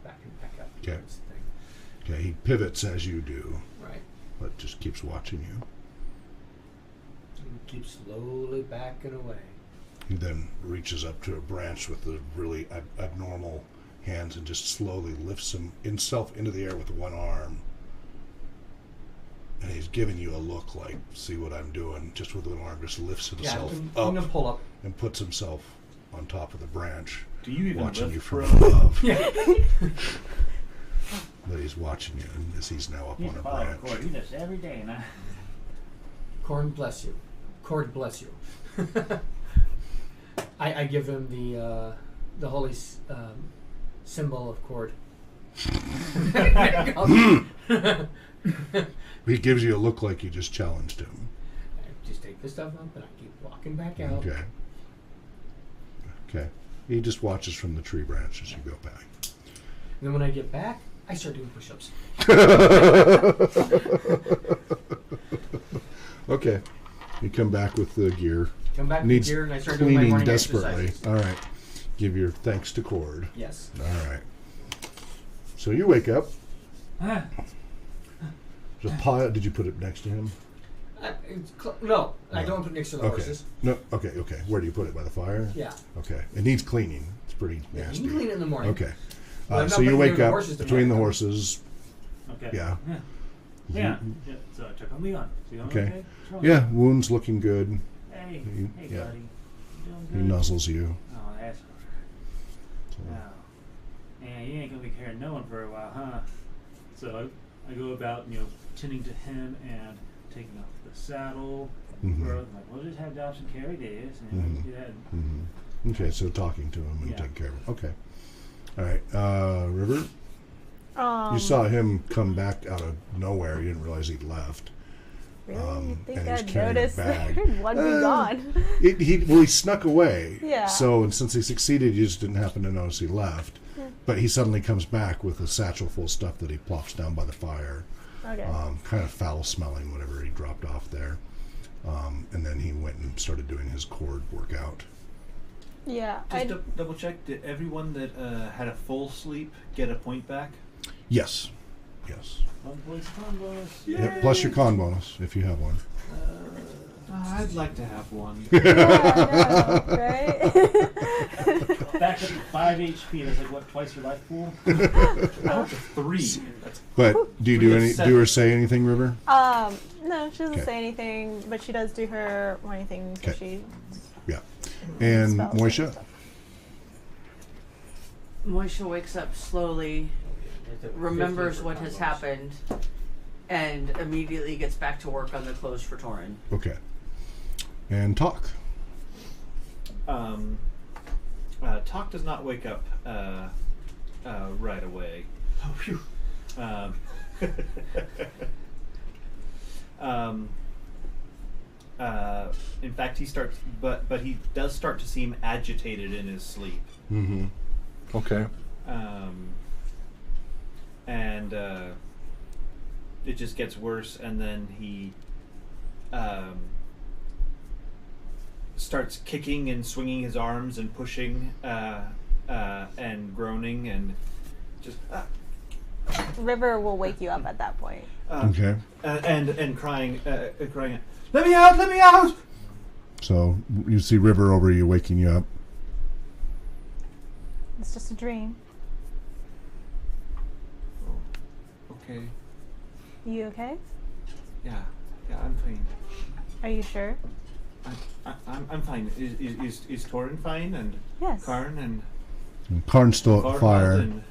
Back and back up. Okay. That's the thing. Okay, he pivots as you do, Right. but just keeps watching you. And keep slowly backing away. He then reaches up to a branch with the really abnormal hands and just slowly lifts himself into the air with one arm. And he's giving you a look like, see what I'm doing, just with one arm, just lifts himself I'm up gonna pull up. and puts himself on top of the branch, Do you even watching lift you from from above. Yeah. But he's watching you, and as he's now up He's on a following branch. Cord. He does this every day, and I. Corn bless you. Cord bless you. I give him the holy symbol of cord. He gives you a look like you just challenged him. I just take this stuff up and I keep walking back out. Okay. Okay. He just watches from the tree branch as you go back. And then when I get back, I start doing push-ups. Okay. You come back with the gear. Come back Needs here and I start doing my cleaning morning desperately. exercises. All right. Give your thanks to Cord. Yes. All right. So you wake up. Ah, There's a pile. Did you put it next to him? No, I No. don't put next to the Okay. horses. No. Okay. Okay. Where do you put it? By the fire? Yeah. Okay. It needs cleaning. It's pretty Yeah, nasty. you can clean it in the morning. Okay. But I'm So not you putting it wake in the up horses between the tomorrow. horses. okay. Yeah. Yeah. Yeah. Yeah. So I took on Leon. So you doing Okay. okay? What's wrong? Yeah. Wounds looking good. Hey. You- Hey, yeah. buddy. You He doing good? nuzzles you. Oh, that's all right. Oh. Man, you ain't gonna be carrying no one for a while, huh? So I go about, tending to him and taking off the saddle. Mhm. I'm like, we'll just have Dobson carry this, and Mhm. do that. Mm-hmm. Okay, so talking to him and Yeah. taking care of him. Okay. All right. River, you saw him come back out of nowhere. You didn't realize he'd left. Really? and You think he was I'd carrying a notice bag. one be gone? He snuck away. Yeah. So since he succeeded, you just didn't happen to notice he left. But he suddenly comes back with a satchel full of stuff that he plops down by the fire. Okay. Kind of foul smelling, whatever he dropped off there. And then he went and started doing his cord workout. Yeah. Just double check. Did everyone that had a full sleep get a point back? Yes. Yes. Fun boys. Yep, plus your con bonus if you have one. I'd like to have one. Yeah, I know, right? Back up to 5 HP. That's like what, twice your life pool? Up to 3. That's But do you Three of do her say anything, River? No, she doesn't Okay. say anything, but she does do her morning things. So Okay. she Yeah. And spells and Moisha? stuff. Moisha wakes up slowly, remembers what has happened, and immediately gets back to work on the clothes for Torin. Okay. And talk. Talk does not wake up right away. Oh, phew. In fact, he starts, but he does start to seem agitated in his sleep. Mm-hmm. Okay. And it just gets worse, and then he starts kicking and swinging his arms and pushing and groaning and just River will wake you up at that point. Okay. and crying, crying, "Let me out! Let me out!" So you see River over you, waking you up. It's just a dream. Okay. You okay? Yeah, I'm fine. Are you sure? I'm fine. Is Torin fine, and Yes. Karn and And Karn's still at the Farhad fire. and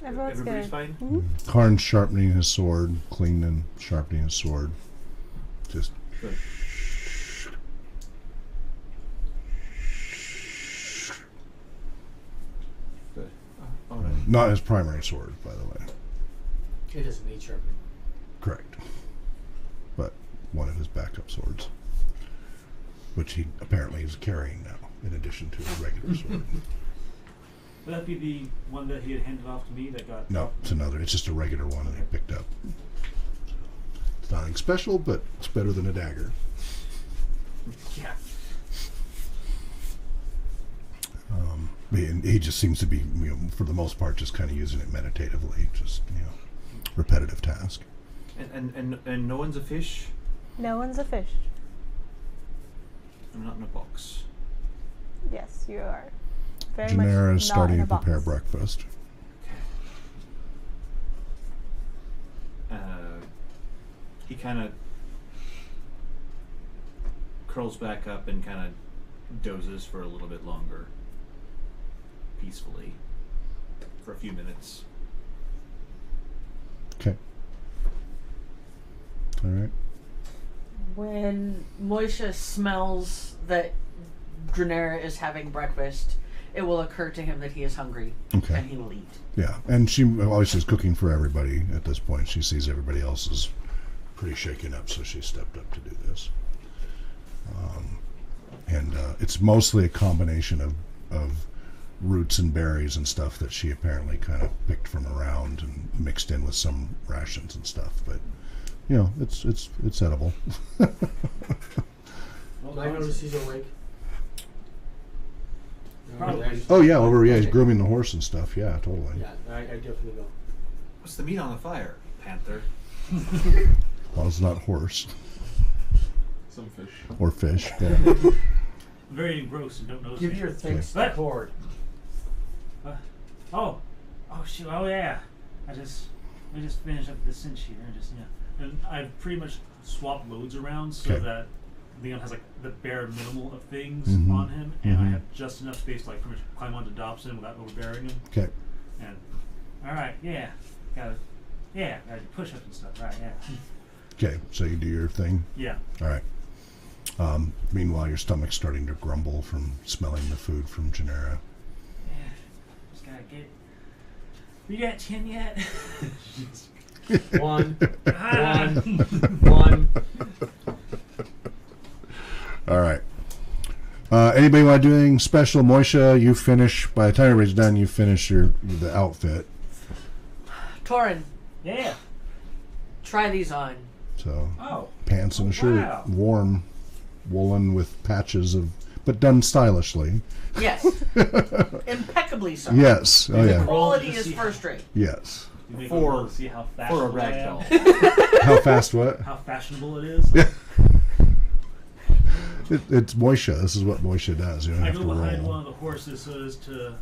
Everyone's everybody's good. fine? Mhm. Karn's sharpening his sword, cleaning and sharpening his sword. Just Good. Not his primary sword, by the way. It is an HRPG. Correct. But one of his backup swords, which he apparently is carrying now, in addition to his regular sword. Would that be the one that he had handed off to me that got... No, it's another. It's just a regular one that he picked up. It's nothing special, but it's better than a dagger. Yeah. He just seems to be, for the most part, just kind of using it meditatively, just, repetitive task. And no one's a fish? No one's a fish. I'm not in a box. Yes, you are. Very Janera much is not starting in a to prepare box. breakfast. He kind of curls back up and kind of dozes for a little bit longer, peacefully, for a few minutes. Okay. All right. When Moisha smells that Dranera is having breakfast, it will occur to him that he is hungry, Okay. and he will eat. Yeah, and she obviously is cooking for everybody at this point. She sees everybody else is pretty shaken up, so she stepped up to do this. It's mostly a combination of roots and berries and stuff that she apparently kind of picked from around and mixed in with some rations and stuff. But it's edible. Do I notice he's awake? Probably. Oh yeah, he's grooming the horse and stuff. Yeah, totally. Yeah, I definitely know. What's the meat on the fire, Panther? Well, it's not horse Some fish. or fish. Yeah. Very engrossed and don't notice Give me. your thanks to What? Cord. Oh shoot! Oh yeah, we just finished up the cinch here, and I've pretty much swapped loads around so Okay. that Leon has like the bare minimal of things Mhm. on him, and I Mhm. have just enough space to like pretty much climb onto Dobson without overbearing him. Okay. And all right, gotta do push-ups and stuff. Right, yeah, Okay. So you do your thing. yeah. All right. Meanwhile, your stomach's starting to grumble from smelling the food from Janera. Yeah, just gotta get. We got 10 yet? One. All right. Anybody want to do anything special? Moisha, you finish. By the time everybody's done, you finish the outfit. Torin, Yeah. try these on. So Oh. pants and a shirt, Wow. warm, woolen with patches of, but done stylishly. Yes. Impeccably so. Yes. Oh yeah. Quality Just is see first rate. Yes. You make For- a roll to see how For a fashionable I am. ragdoll. How fast? What? How fashionable it is. Yeah. It's Moisha. This is what Moisha does. You don't I have go to behind roll. one of the horses so as to,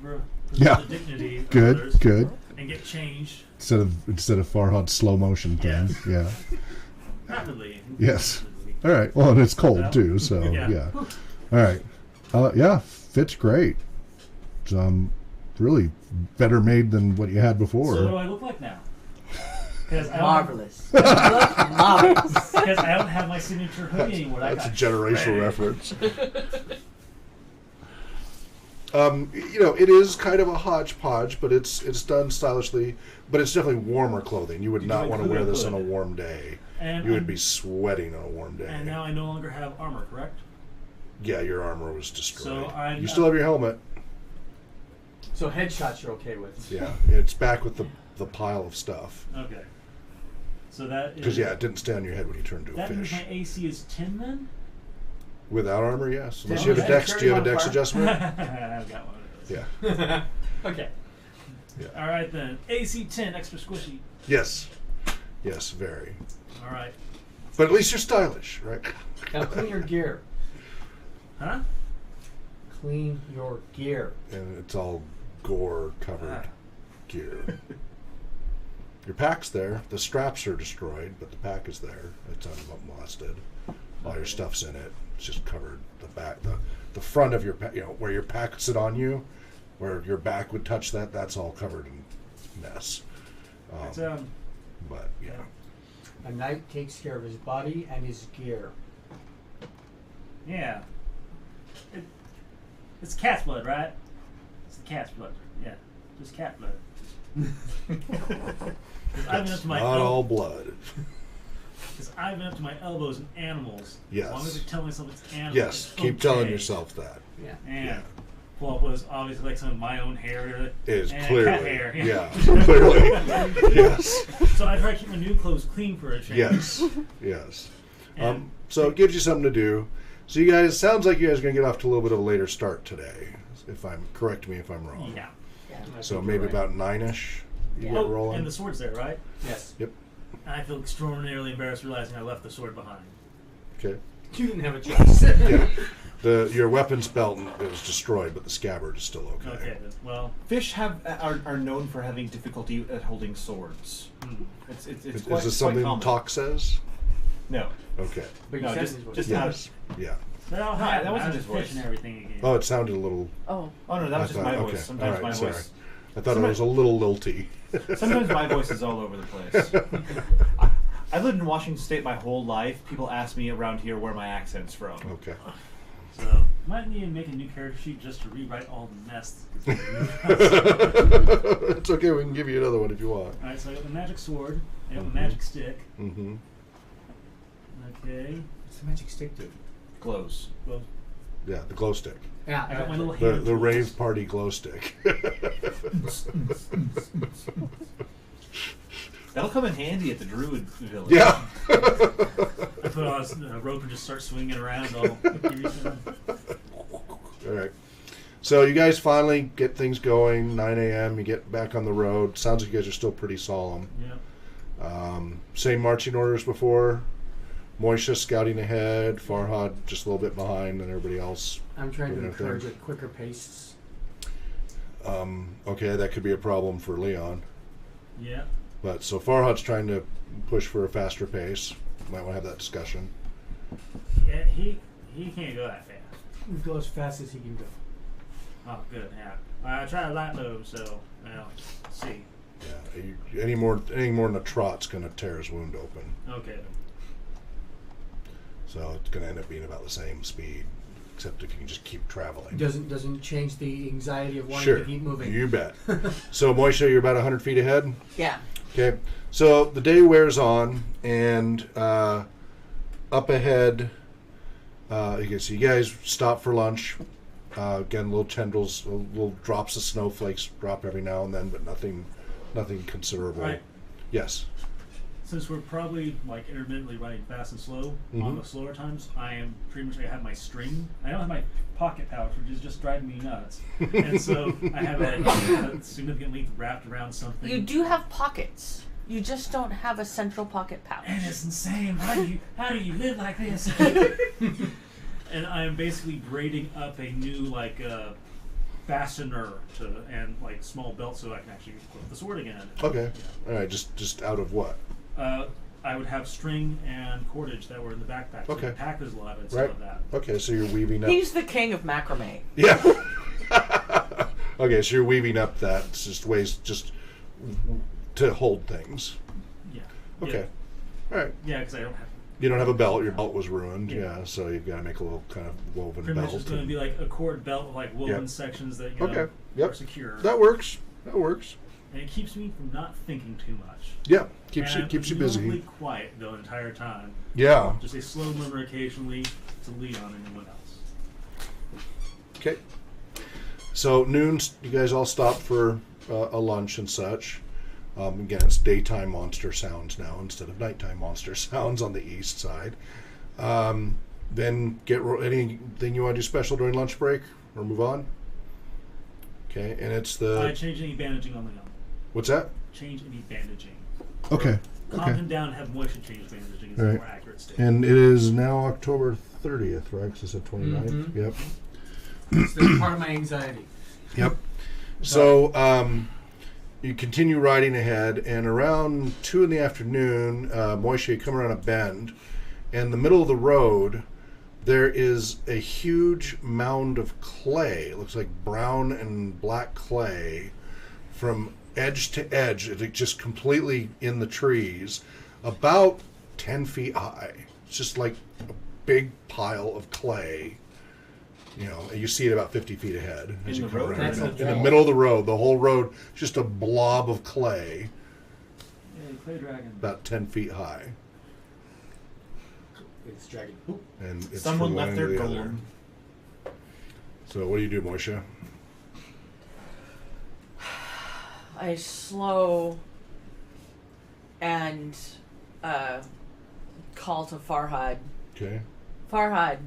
preserve Yeah. the dignity of Good. others Good. and get changed. Instead of Farhad's slow motion thing. Yes. Yeah. Rapidly. Yes. All right. Well, and it's cold too, so Yeah. yeah. All right. Yeah, fits great. It's really better made than what you had before. So what do I look like now? Because Marvelous. You look marvelous. Because I don't have my signature hoodie anymore. That's a got generational shredded. reference. It is kind of a hodgepodge, but it's done stylishly. But it's definitely warmer clothing. You would You not do want to include wear a this on a hood. warm day. And You would I'm- be sweating on a warm day. And now I no longer have armor, correct? Yeah, your armor was destroyed. So I'm- you still have your helmet. So headshots you're okay with? Yeah, it's back with the pile of stuff. Okay. So that is... Because it didn't stay on your head when you turned into a That means fish. my AC is 10 then? Without armor, yes. Unless Oh, you have a yeah. dex. Do you have a Carry dex on adjustment? I've got one of those. Yeah. Okay. All right then. AC 10, extra squishy. Yes. Yes, very. All right. But at least you're stylish, right? Now clean your gear. Huh? Clean your gear. And it's all gore covered Ah. gear. Your pack's there. The straps are destroyed, but the pack is there. It's unmolested. All your stuff's in it. It's just covered. The back, the front of your pack, where your pack would sit on you, where your back would touch that, that's all covered in mess. It's, But yeah. A knight takes care of his body and his gear. yeah. It's cat's blood, right? It's the cat's blood. Yeah. Just cat blood. 'Cause I've been up to my Not all blood. Because I've been up to my elbows in animals. Yes. As long as I tell myself it's animals. Yes, it's keep okay. telling yourself that. Yeah. And Yeah. well, it was obviously like some of my own hair. Is and clearly. cat hair. Yeah, clearly. Yes. So I try to keep my new clothes clean for a change. Yes. Yes. And So it gives you something to do. So you guys, sounds like you guys are going to get off to a little bit of a later start today. Correct me if I'm wrong. yeah. So maybe about 9-ish you get Oh, rolling. and the sword's there, right? Yes. Yep. And I feel extraordinarily embarrassed realizing I left the sword behind. Okay. You didn't have a choice. Yeah. Your weapons belt was destroyed, but the scabbard is still okay. Okay, then, well, Fish are known for having difficulty at holding swords. It's Is quite, this something quite common. Talk says? No. Okay. But you No, said just- it was- just- Yes. Yeah. that all Hi, happened. that wasn't I was his voice. pitching everything again. Oh, it sounded a little. Oh, Oh no, that was I just thought- my okay. voice. Sometimes All my right, sorry. voice. I thought it was a little lilty. Sometimes my voice is all over the place. I lived in Washington State my whole life. People ask me around here where my accent's from. Okay. So, might need to make a new character sheet just to rewrite all the mess. It's okay. We can give you another one if you want. Alright, so I got the magic sword, I got the magic stick. Mm-hmm. Okay. What's the magic stick do? Glows. Well, Yeah, the glow stick. Yeah. I got my little The hand the tools. rave party glow stick. That'll come in handy at the Druid Village. Yeah. I put on a rope and just start swinging around all. All right. So you guys finally get things going. 9 a.m. You get back on the road. Sounds like you guys are still pretty solemn. Yeah. Same marching orders before. Moisha scouting ahead. Farhad just a little bit behind, and everybody else. I'm trying to doing their encourage thing. a quicker pace. Okay, that could be a problem for Leon. Yeah. But so Farhad's trying to push for a faster pace. Might want to have that discussion. Yeah, he can't go that fast. Go as fast as he can go. Oh, good. Yeah. I try a light load, so well, let's see. Yeah, any more than a trot's going to tear his wound open. Okay. So it's going to end up being about the same speed, except if you can just keep traveling. Doesn't change the anxiety of wanting Sure, to keep moving. you bet. So Moisha, you're about 100 feet ahead. yeah. Okay, so the day wears on, and up ahead, you can see you guys stop for lunch. Again, little tendrils, little drops of snowflakes drop every now and then, but nothing considerable. Right. Yes. Since we're probably like intermittently running fast and slow on Mhm. the slower times, I am pretty much. I have my string. I don't have my pocket pouch, which is just driving me nuts. And so I have a significant length wrapped around something. You do have pockets. You just don't have a central pocket pouch. And it's insane. How do you live like this? And I am basically braiding up a new fastener and like small belt so I can actually put the sword again. Okay. Yeah. All right. Just out of what? I would have string and cordage that were in the backpack. So Okay. the pack was a lot of Right. of that. Okay, so you're weaving up. He's the king of macrame. Yeah. Okay, so you're weaving up that. It's just ways to hold things. Yeah. Okay. All right. Yeah, because I don't have. You don't have a belt. Your belt was ruined. Yeah. Yeah. So you've got to make a little kind of woven Pretty much belt. it's going to be like a cord belt with like woven Yep. sections that you know Okay. Yep. are secure. That works. That works. And it keeps me from not thinking too much. Yeah. Keeps And you I'm busy. really quiet the entire time. Yeah. Just a slow murmur occasionally to Leon and anyone else. Okay. So noon, you guys all stop for a lunch and such. Again, it's daytime monster sounds now instead of nighttime monster sounds on the east side. Then anything you want to do special during lunch break or move on? Okay, and it's I the change any bandaging on Leon. what's that? Change any bandaging. Okay. Calm him down and have moisture change bandaging is All a right. more accurate state. And it is now October 30th, right? Because I said 29th. Mhm. Yep. It's part of my anxiety. Yep. So you continue riding ahead, and around 2 in the afternoon, Moishe, you come around a bend, and in the middle of the road, there is a huge mound of clay. It looks like brown and black clay from edge to edge. It's just completely in the trees, about 10 feet high. It's just like a big pile of clay You know, and you see it about 50 feet ahead as In you the come road? around. That's a In the wall. middle of the road, the whole road, just a blob of clay, Yay, clay dragon. about 10 feet high, It's dragging. Oop. and it's Someone from one left end their to the other. golem. So what do you do, Moisha? I slow and call to Farhad. Okay, Farhad,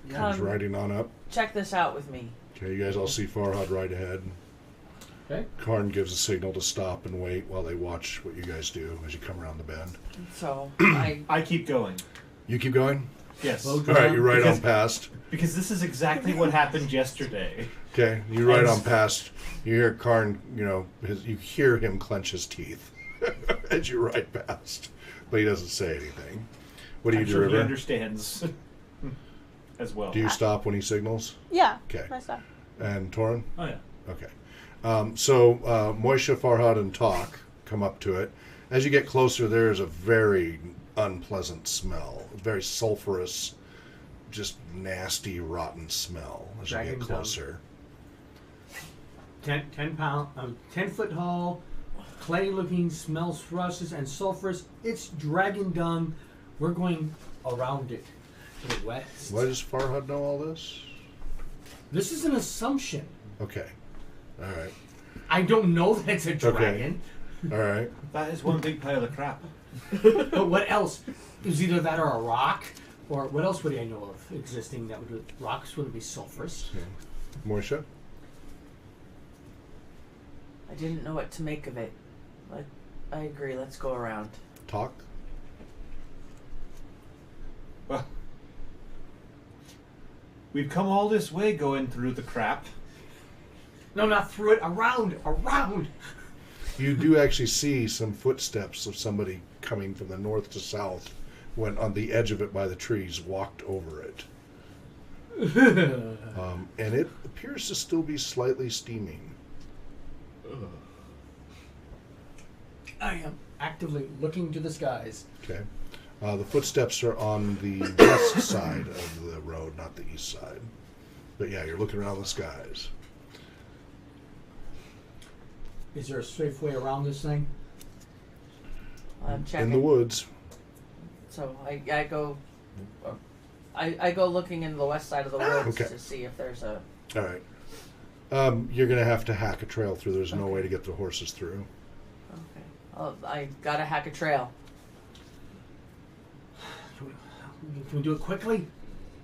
he's come riding on up. check this out with me. Okay, you guys all see Farhad ride ahead. Okay. Karn gives a signal to stop and wait while they watch what you guys do as you come around the bend. So I I keep going. You keep going? Yes. All right, you ride Because- on past. Because this is exactly what happened yesterday. Okay, you ride As- on past. You hear Karn, you know, you hear him clench his teeth as you ride past, but he doesn't say anything. What do you I'm do, sure he River? understands as well. Do you stop when he signals? Yeah. Okay. My stuff. And Torin? Oh yeah. Okay. So Moisha, Farhad, and Talk come up to it. As you get closer, there is a very unpleasant smell. Very sulfurous, just nasty, rotten smell as you Dragon get dung. closer. 10 foot tall, clay looking, smells rushes and sulfurous. It's dragon dung. We're going around it to the west. Why does Farhad know all this? This is an assumption. Okay. All right. I don't know that it's a dragon. All right. That is one big pile of crap. But what else? It was either that or a rock, or what else would I know of existing that would rocks wouldn't be sulfurous? Moisha? I didn't know what to make of it. I agree. Let's go around. Talk? Well, we've come all this way going through the crap. No, not through it. Around. You do actually see some footsteps of somebody coming from the north to south when on the edge of it by the trees walked over it. And it appears to still be slightly steaming. I am actively looking to the skies. Okay. The footsteps are on the west side of the road, not the east side. But yeah, you're looking around the skies. Is there a safe way around this thing? I'm checking. In the woods. So I go. I go looking in the west side of the woods Okay. to see if there's a. All right. You're going to have to hack a trail through. There's no way to get the horses through. Okay. I gotta hack a trail. Can we do it quickly?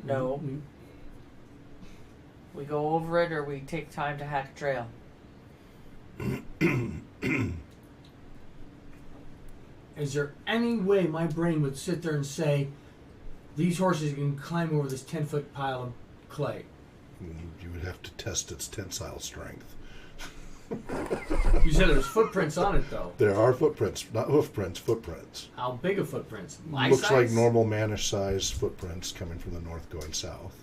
No. We go over it, or we take time to hack a trail. Is there any way my brain would sit there and say, these horses can climb over this 10-foot pile of clay? You would have to test its tensile strength. You said there's footprints on it, though. There are footprints, not hoof prints, footprints. How big of footprints? My Looks like size? normal mannish sized footprints coming from the north going south.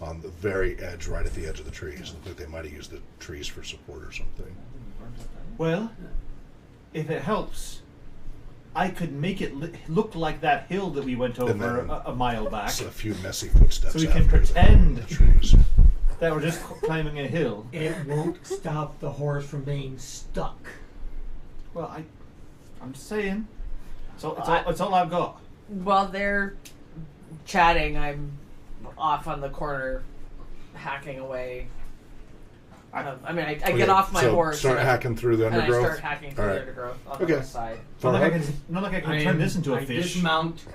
On the very edge, right at the edge of the trees. Look like they might have used the trees for support or something. Well, if it helps, I could make it look like that hill that we went over then a mile back. It's a few messy footsteps. So we can after pretend the trees. that we're just climbing a hill. It won't stop the horse from being stuck. Well, I'm just saying. So it's all I've got. While they're chatting, I'm off on the corner, hacking away. I get Okay, off my so horse. Start and hacking through the and I undergrowth. start hacking through All the right. undergrowth on Okay. the west side. Not like I Farhad? can turn this into a I fish. dismount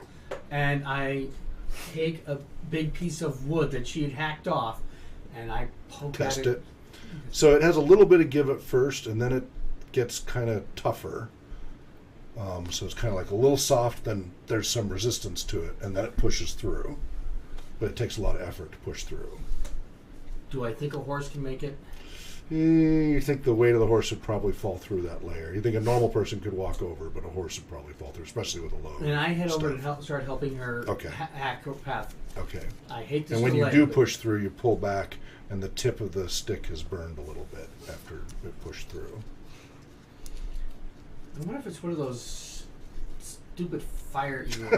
and I take a big piece of wood that she had hacked off and I poke Test at it. So it has a little bit of give at first, and then it gets kind of tougher. So it's kind of like a little soft, then there's some resistance to it, and then it pushes through. But it takes a lot of effort to push through. Do I think a horse can make it? You think the weight of the horse would probably fall through that layer. You think a normal person could walk over, but a horse would probably fall through, especially with a load. And I head over stuff. and start helping her Okay. hack her path. Okay. I hate this And when you delay, do but push through, you pull back, and the tip of the stick has burned a little bit after it pushed through. I wonder if it's one of those stupid fire emu.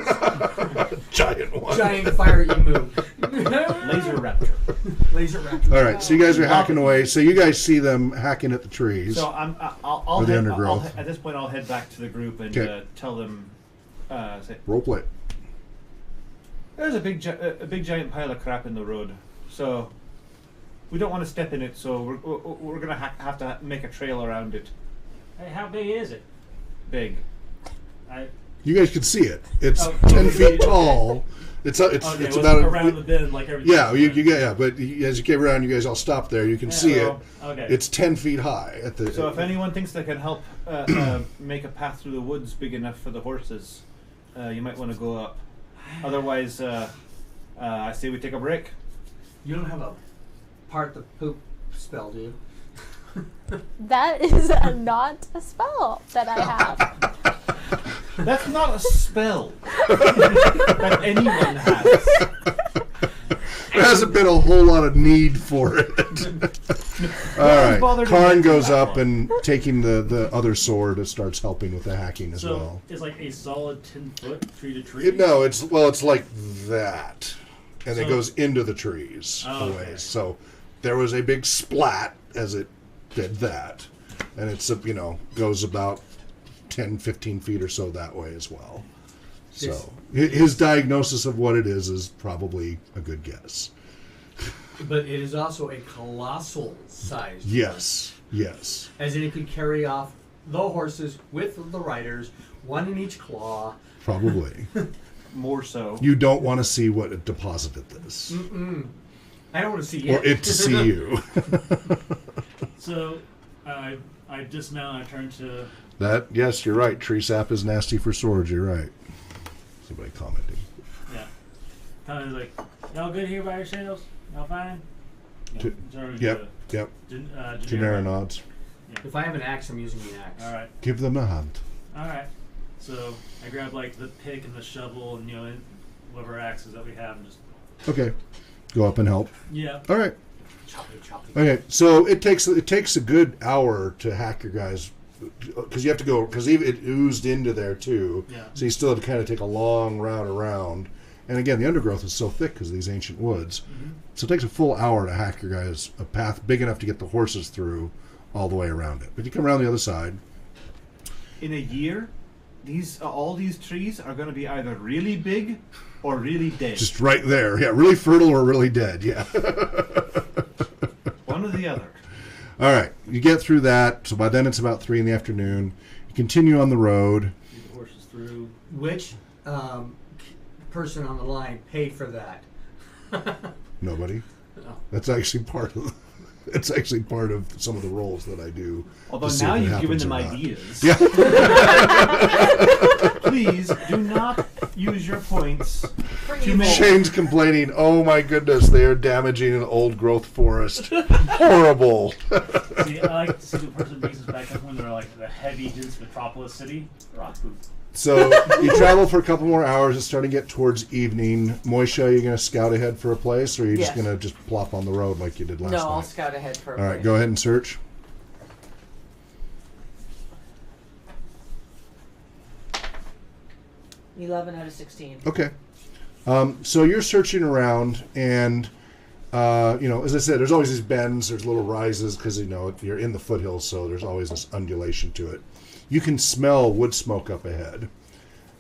Giant one. Giant fire emu. Laser raptor. Laser raptor. All right, so you guys are hacking away. So you guys see them hacking at the trees. So I'll Or the head, undergrowth. at this point I'll head back to the group and Okay. tell them. Say, Roleplay. there's a big giant pile of crap in the road, so we don't want to step in it. So we're gonna have to make a trail around it. Hey, how big is it? Big. You guys can see it. It's Oh, 10 okay. feet tall. It's Okay, it's it about around the bend like everything. yeah. But as you came around, you guys all stopped there. You can see it. Okay. It's 10 feet high at the. So if anyone thinks they can help make a path through the woods big enough for the horses, you might want to go up. Otherwise, I say we take a break. You don't have a part the poop spell, do you? That is not a spell that I have. That's not a spell that anyone has. There hasn't been a whole lot of need for it. All right. bothered Karn inventing goes that up one. and taking the other sword and starts helping with the hacking as So well. it's like a solid 10-foot tree to tree. No, it's like that, and it So- goes into the trees Oh, a okay. ways. So there was a big splat as it did that, and it's goes about 10, 15 feet or so that way as well. So his diagnosis of what it is probably a good guess. But it is also a colossal size. Yes. As in it could carry off the horses with the riders, one in each claw. Probably. More so. You don't want to see what it deposited this. I don't want to see Or it to see you. So I dismount. I turn to. Yes, you're right. Tree sap is nasty for swords. You're right. Somebody commenting. Yeah. Kind of like, y'all good here by yourselves? Y'all fine? T- Sorry, Yep. Genera nods. If I have an axe, I'm using the axe. All right. Give them a hand. All right. So I grab like the pick and the shovel and whatever axes that we have and just. Okay. Go up and help. Yeah. All right. Choppy. Okay. So it takes a good hour to hack your guys, because you have to go, because it oozed into there too. Yeah. So you still have to kind of take a long route around. And again, the undergrowth is so thick because of these ancient woods. Mm-hmm. So it takes a full hour to hack your guys a path big enough to get the horses through all the way around it. But you come around the other side. In a year, all these trees are going to be either really big or really dead. Just right there. Yeah, really fertile or really dead. Yeah. One or the other. All right. You get through that. So by then it's about 3 p.m. You continue on the road. Get the horses through. Which person on the line paid for that? Nobody. Oh. That's actually part of. It's actually part of some of the roles that I do. Although to see now if it you've given happens them or not. ideas. Yeah. Please do not use your points to make. Shane's complaining. Oh my goodness, they are damaging an old growth forest. Horrible. See, I like to see the person brings us back up when they're like the heavy, dense metropolis city. Rock food. So you travel for a couple more hours. It's starting to get towards evening. Moisha, are you going to scout ahead for a place, or are you just Yes. going to just plop on the road like you did last No, night? I'll scout ahead for a All right, place. go ahead and search. $11 out of 16. Okay. So you're searching around, and as I said, there's always these bends, there's little rises because you're in the foothills, so there's always this undulation to it. You can smell wood smoke up ahead,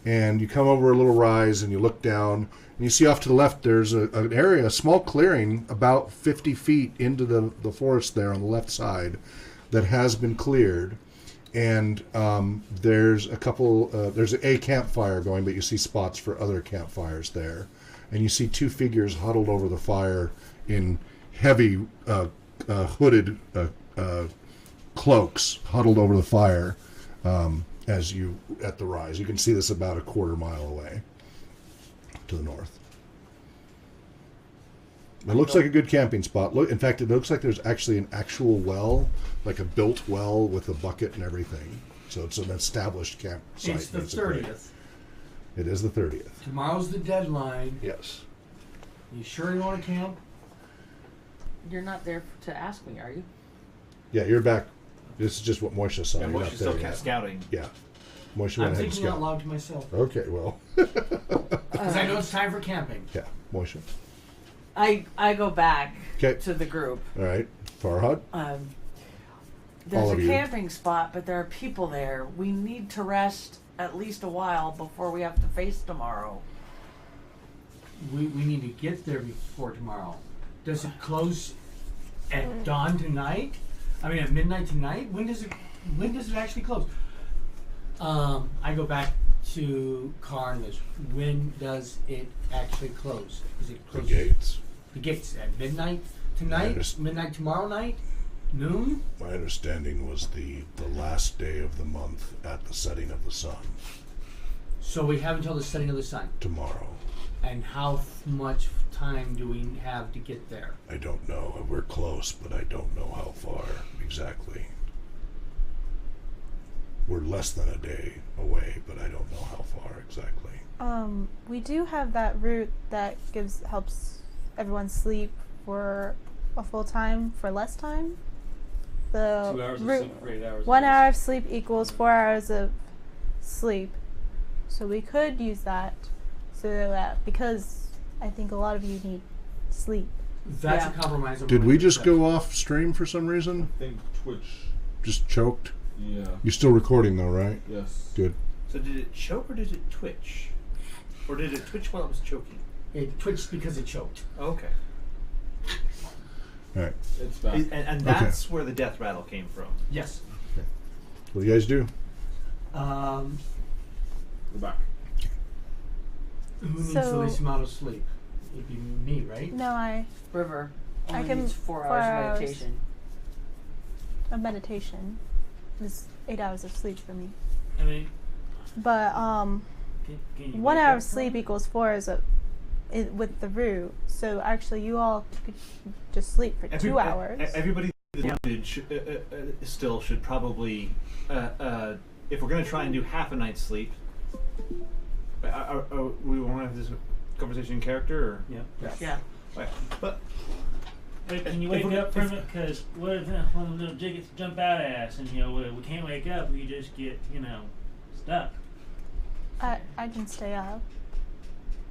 and you come over a little rise, and you look down, and you see off to the left there's an area, a small clearing, about 50 feet into the forest there on the left side, that has been cleared. And there's there's a campfire going, but you see spots for other campfires there. And you see 2 figures huddled over the fire in heavy hooded cloaks, huddled over the fire as you at the rise. You can see this about a quarter mile away to the north. It looks like a good camping spot. In fact, it looks like there's actually an actual well, like a built well with a bucket and everything. So it's an established campsite. It's the basically. 30th. It is the 30th. Tomorrow's the deadline. Yes. You sure you want to camp? You're not there to ask me, are you? Yeah, you're back. This is just what Moisha saw. Yeah, You're not Moisha's still there yet. scouting. Yeah. Moisha I'm went ahead and thinking out scout. loud to myself. Okay, well. Because I know it's time for camping. Yeah, Moisha. I go back 'Kay. to the group. All right. Farhad? There's All a of you. camping spot, but there are people there. We need to rest at least a while before we have to face tomorrow. We need to get there before tomorrow. Does it close at dawn tonight? I mean, at midnight tonight? When does it actually close? I go back to Karn. When does it actually close? Is it The close? gates. The gates at midnight tonight? Yes. Midnight tomorrow night? Noon? My understanding was the last day of the month at the setting of the sun. So we have until the setting of the sun. Tomorrow. And how much time do we have to get there? I don't know. We're close, but I don't know how far exactly. We're less than a day away, but I don't know how far exactly. We do have that route that helps everyone sleep for a full time for less time. The 2 hours of route, sleep for 8 hours. 1 hour of sleep equals 4 hours of sleep. So we could use that so that, because I think a lot of you need sleep. That's Yeah. a compromise. I'm Did willing we to just accept. go off stream for some reason? I think Twitch. Just choked? Yeah. You're still recording though, right? Yes. Good. So did it choke or did it twitch? Or did it twitch while it was choking? It twitched because it choked. Okay. All right. It's back. And that's where the death rattle came from. Yes. What do you guys do? We're back. Who needs So- the least amount of sleep? It'd be me, right? No, River I only can- needs 4 4 hours hours. of meditation. a meditation is 8 hours of sleep for me. I mean, But can you 1 wake hour up of sleep from it? equals 4 hours of with the root. So actually, you all could just sleep for 2 hours. Everybody that's wounded still should probably, if we're going to try and do half a night's sleep, we want to have this conversation in character? Or? Yeah. Yeah. Right. But Wait, can you If wake we're- up from it? Because what if one of the little jiggets jump out at us and, we can't wake up, we just get, stuck. I can stay up.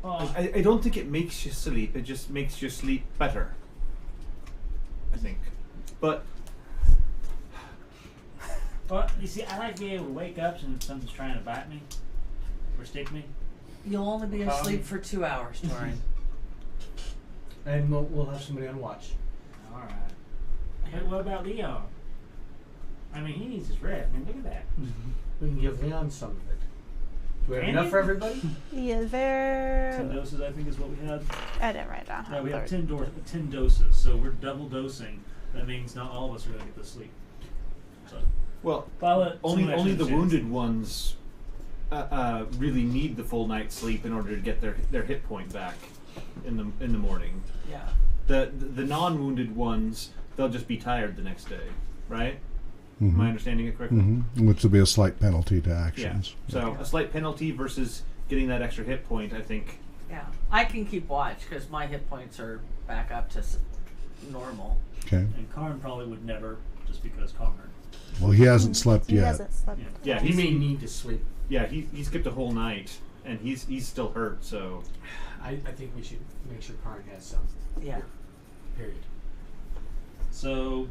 Well, I don't think it makes you sleep. It just makes you sleep better. I think. But you see, I like being able to wake up and something's trying to bite me or stick me. You'll only be asleep for 2 hours, Torin. And we'll have somebody on watch. All right. But what about Leon? I mean, he needs his rest. I mean, look at that. We can give Leon some of it. Do we have Can enough you? for everybody? Yeah, 10 there. doses, I think, is what we had. I didn't write down. No, we have Third. 10 doses, so we're double dosing. That means not all of us are going to get the sleep. So, well, Violet, only someone the actually wounded ones really need the full night's sleep in order to get their hit point back in the morning. Yeah. The non-wounded ones, they'll just be tired the next day, right? Am I understanding it correctly? Which will be a slight penalty to Yeah. actions. So a slight penalty versus getting that extra hit point, I think. Yeah. I can keep watch because my hit points are back up to normal. Okay. And Karn probably would never, just because Karn. Well, he hasn't slept He yet. hasn't slept. Yeah, He may need to sleep. Yeah, he skipped a whole night, and he's still hurt. So I think we should make sure Karn has some. Yeah. Period. So,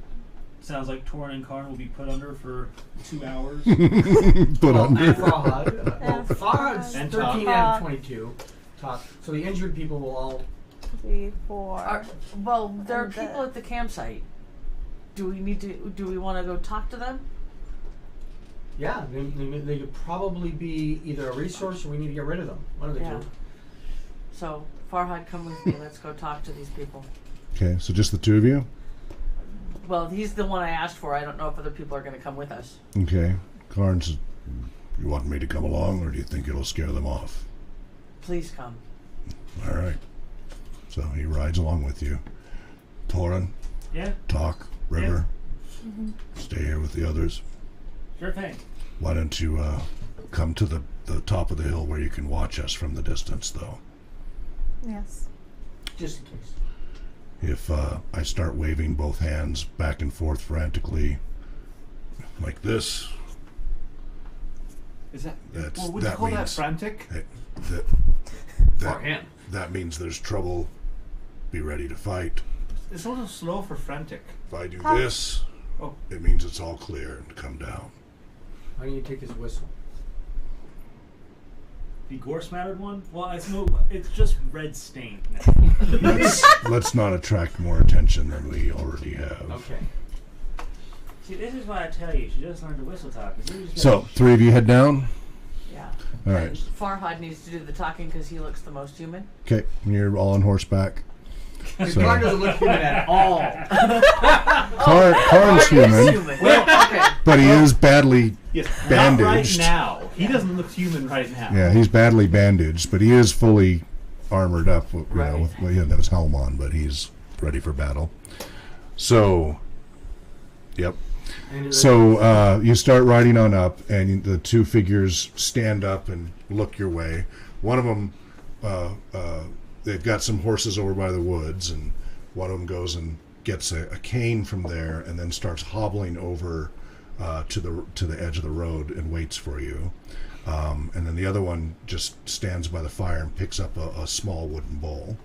sounds like Torin and Karn will be put under for 2 hours. Put And under. Farhad. And Farhad's And 13 Talk. out of 22. Talk. So the injured people will all. 3, 4. Well, there are And people at the campsite. Do we want to go talk to them? Yeah, they could probably be either a resource or we need to get rid of them. One of the Yeah. two. So, Farhad, come with me. Let's go talk to these people. Okay, so just the two of you? Well, he's the one I asked for. I don't know if other people are going to come with us. Okay. Carnes, you want me to come along, or do you think it'll scare them off? Please come. All right. So he rides along with you. Torin, Yeah, Talk, River, stay here with the others. sure thing. Why don't you come to the top of the hill where you can watch us from the distance, though? Yes. Just in case. If I start waving both hands back and forth frantically, like this, Is that? That's, Well, would you that call that means frantic? For him. That means there's trouble. Be ready to fight. It's a little slow for frantic. If I do How- this, Oh. it means it's all clear and come down. Why don't you take his whistle? The gore smattered one? Well, it's just red stained now. Let's not attract more attention than we already have. Okay. See, this is why I tell you, she just learned to whistle talk. So, 3 of you head down. Yeah. All And right. Farhad needs to do the talking because he looks the most human. Okay, you're all on horseback. His So- car doesn't look human at all. Karn's human, Well, okay. but he is badly. Yes, Bandaged. not right now. He doesn't look human right now. Yeah, he's badly bandaged, but he is fully armored up. Right. With he doesn't have his helm on, but he's ready for battle. So, yep. So you start riding on up, and the 2 figures stand up and look your way. One of them, they've got some horses over by the woods, and one of them goes and gets a cane from there, and then starts hobbling over to the edge of the road and waits for you. And then the other one just stands by the fire and picks up a small wooden bowl.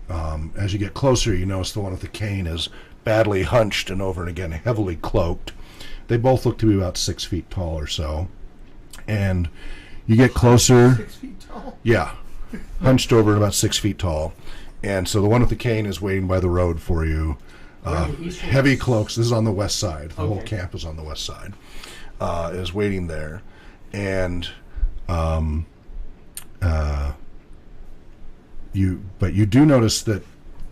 As you get closer, you notice the one with the cane is badly hunched and over and again heavily cloaked. They both look to be about 6 feet tall or so. And you get closer. 6 feet tall? Yeah. Hunched over and about 6 feet tall. And so the one with the cane is waiting by the road for you. Heavy cloaks. This is on the west side. The whole camp is on the west side. Is waiting there. And you do notice that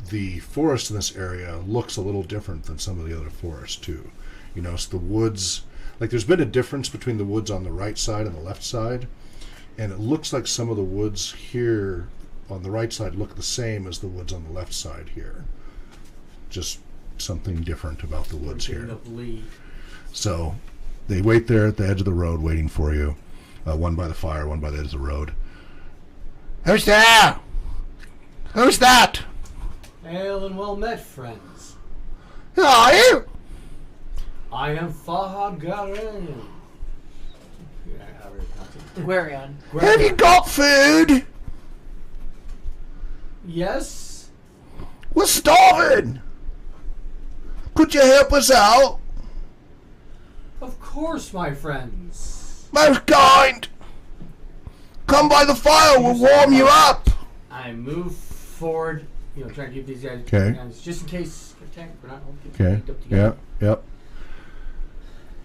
the forest in this area looks a little different than some of the other forests too. You notice the woods, like there's been a difference between the woods on the right side and the left side, and it looks like some of the woods here on the right side look the same as the woods on the left side here. Just something different about the woods here. So they wait there at the edge of the road waiting for you. One by the fire, one by the edge of the road. Who's there? Who's that? Hail and well met, friends. Who are you? I am Farhad Garen. Guarion. Have you got food? Yes? We're starving. Could you help us out? Of course, my friends. Most kind. Come by the fire, we'll warm you up. I move forward, trying to give these guys just in case attack. We're not all getting up together. Yep.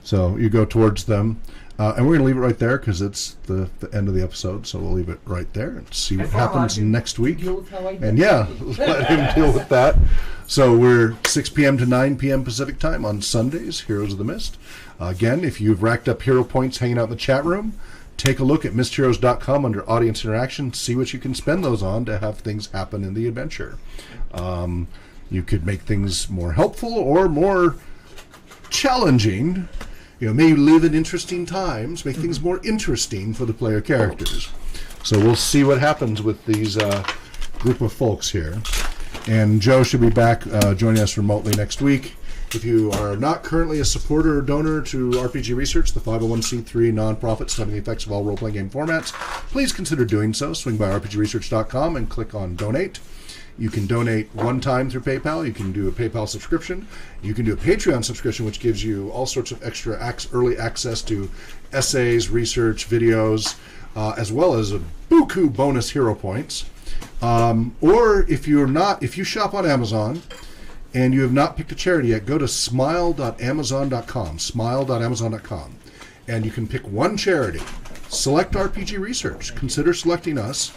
So you go towards them, and we're going to leave it right there because it's the end of the episode. So we'll leave it right there and see what happens next week. And let him deal with that. So we're 6 p.m. to 9 p.m. Pacific time on Sundays, Heroes of the Mist. Again, if you've racked up hero points hanging out in the chat room, take a look at mistheroes.com under audience interaction, see what you can spend those on to have things happen in the adventure. You could make things more helpful or more challenging. May you live in interesting times, make things more interesting for the player characters. So we'll see what happens with these group of folks here. And Joe should be back joining us remotely next week. If you are not currently a supporter or donor to RPG Research, the 501c3 nonprofit studying the effects of all role-playing game formats, please consider doing so. Swing by rpgresearch.com and click on Donate. You can donate one time through PayPal. You can do a PayPal subscription. You can do a Patreon subscription, which gives you all sorts of extra early access to essays, research, videos, as well as a buku bonus hero points. Or if you shop on Amazon and you have not picked a charity yet, go to smile.amazon.com, and you can pick one charity. Select RPG Research. Consider selecting us,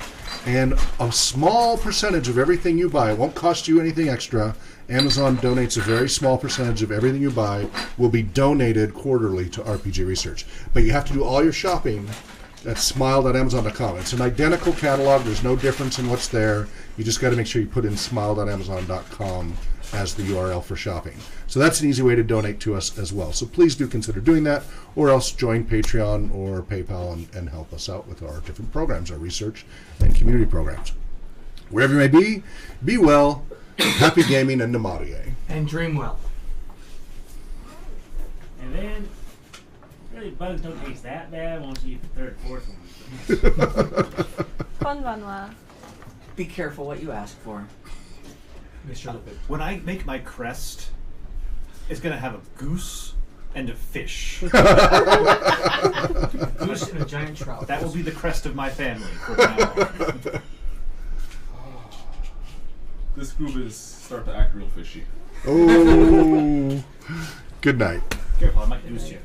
and a small percentage of everything you buy, it won't cost you anything extra. Amazon donates a very small percentage of everything you buy, will be donated quarterly to RPG Research. But you have to do all your shopping at smile.amazon.com. It's an identical catalog. There's no difference in what's there. You just got to make sure you put in smile.amazon.com as the URL for shopping. So that's an easy way to donate to us as well. So please do consider doing that, or else join Patreon or PayPal and help us out with our different programs, our research and community programs. Wherever you may be well, happy gaming, and namarie. And dream well. And then, really bugs don't taste that bad once you eat the third, fourth one. Konbanwa. Be careful what you ask for. Make sure that When I make my crest, it's gonna have a goose and a fish. goose and a giant trout. That will be the crest of my family from now on. This group is start to act real fishy. Oh, good night. Careful, I might goose you.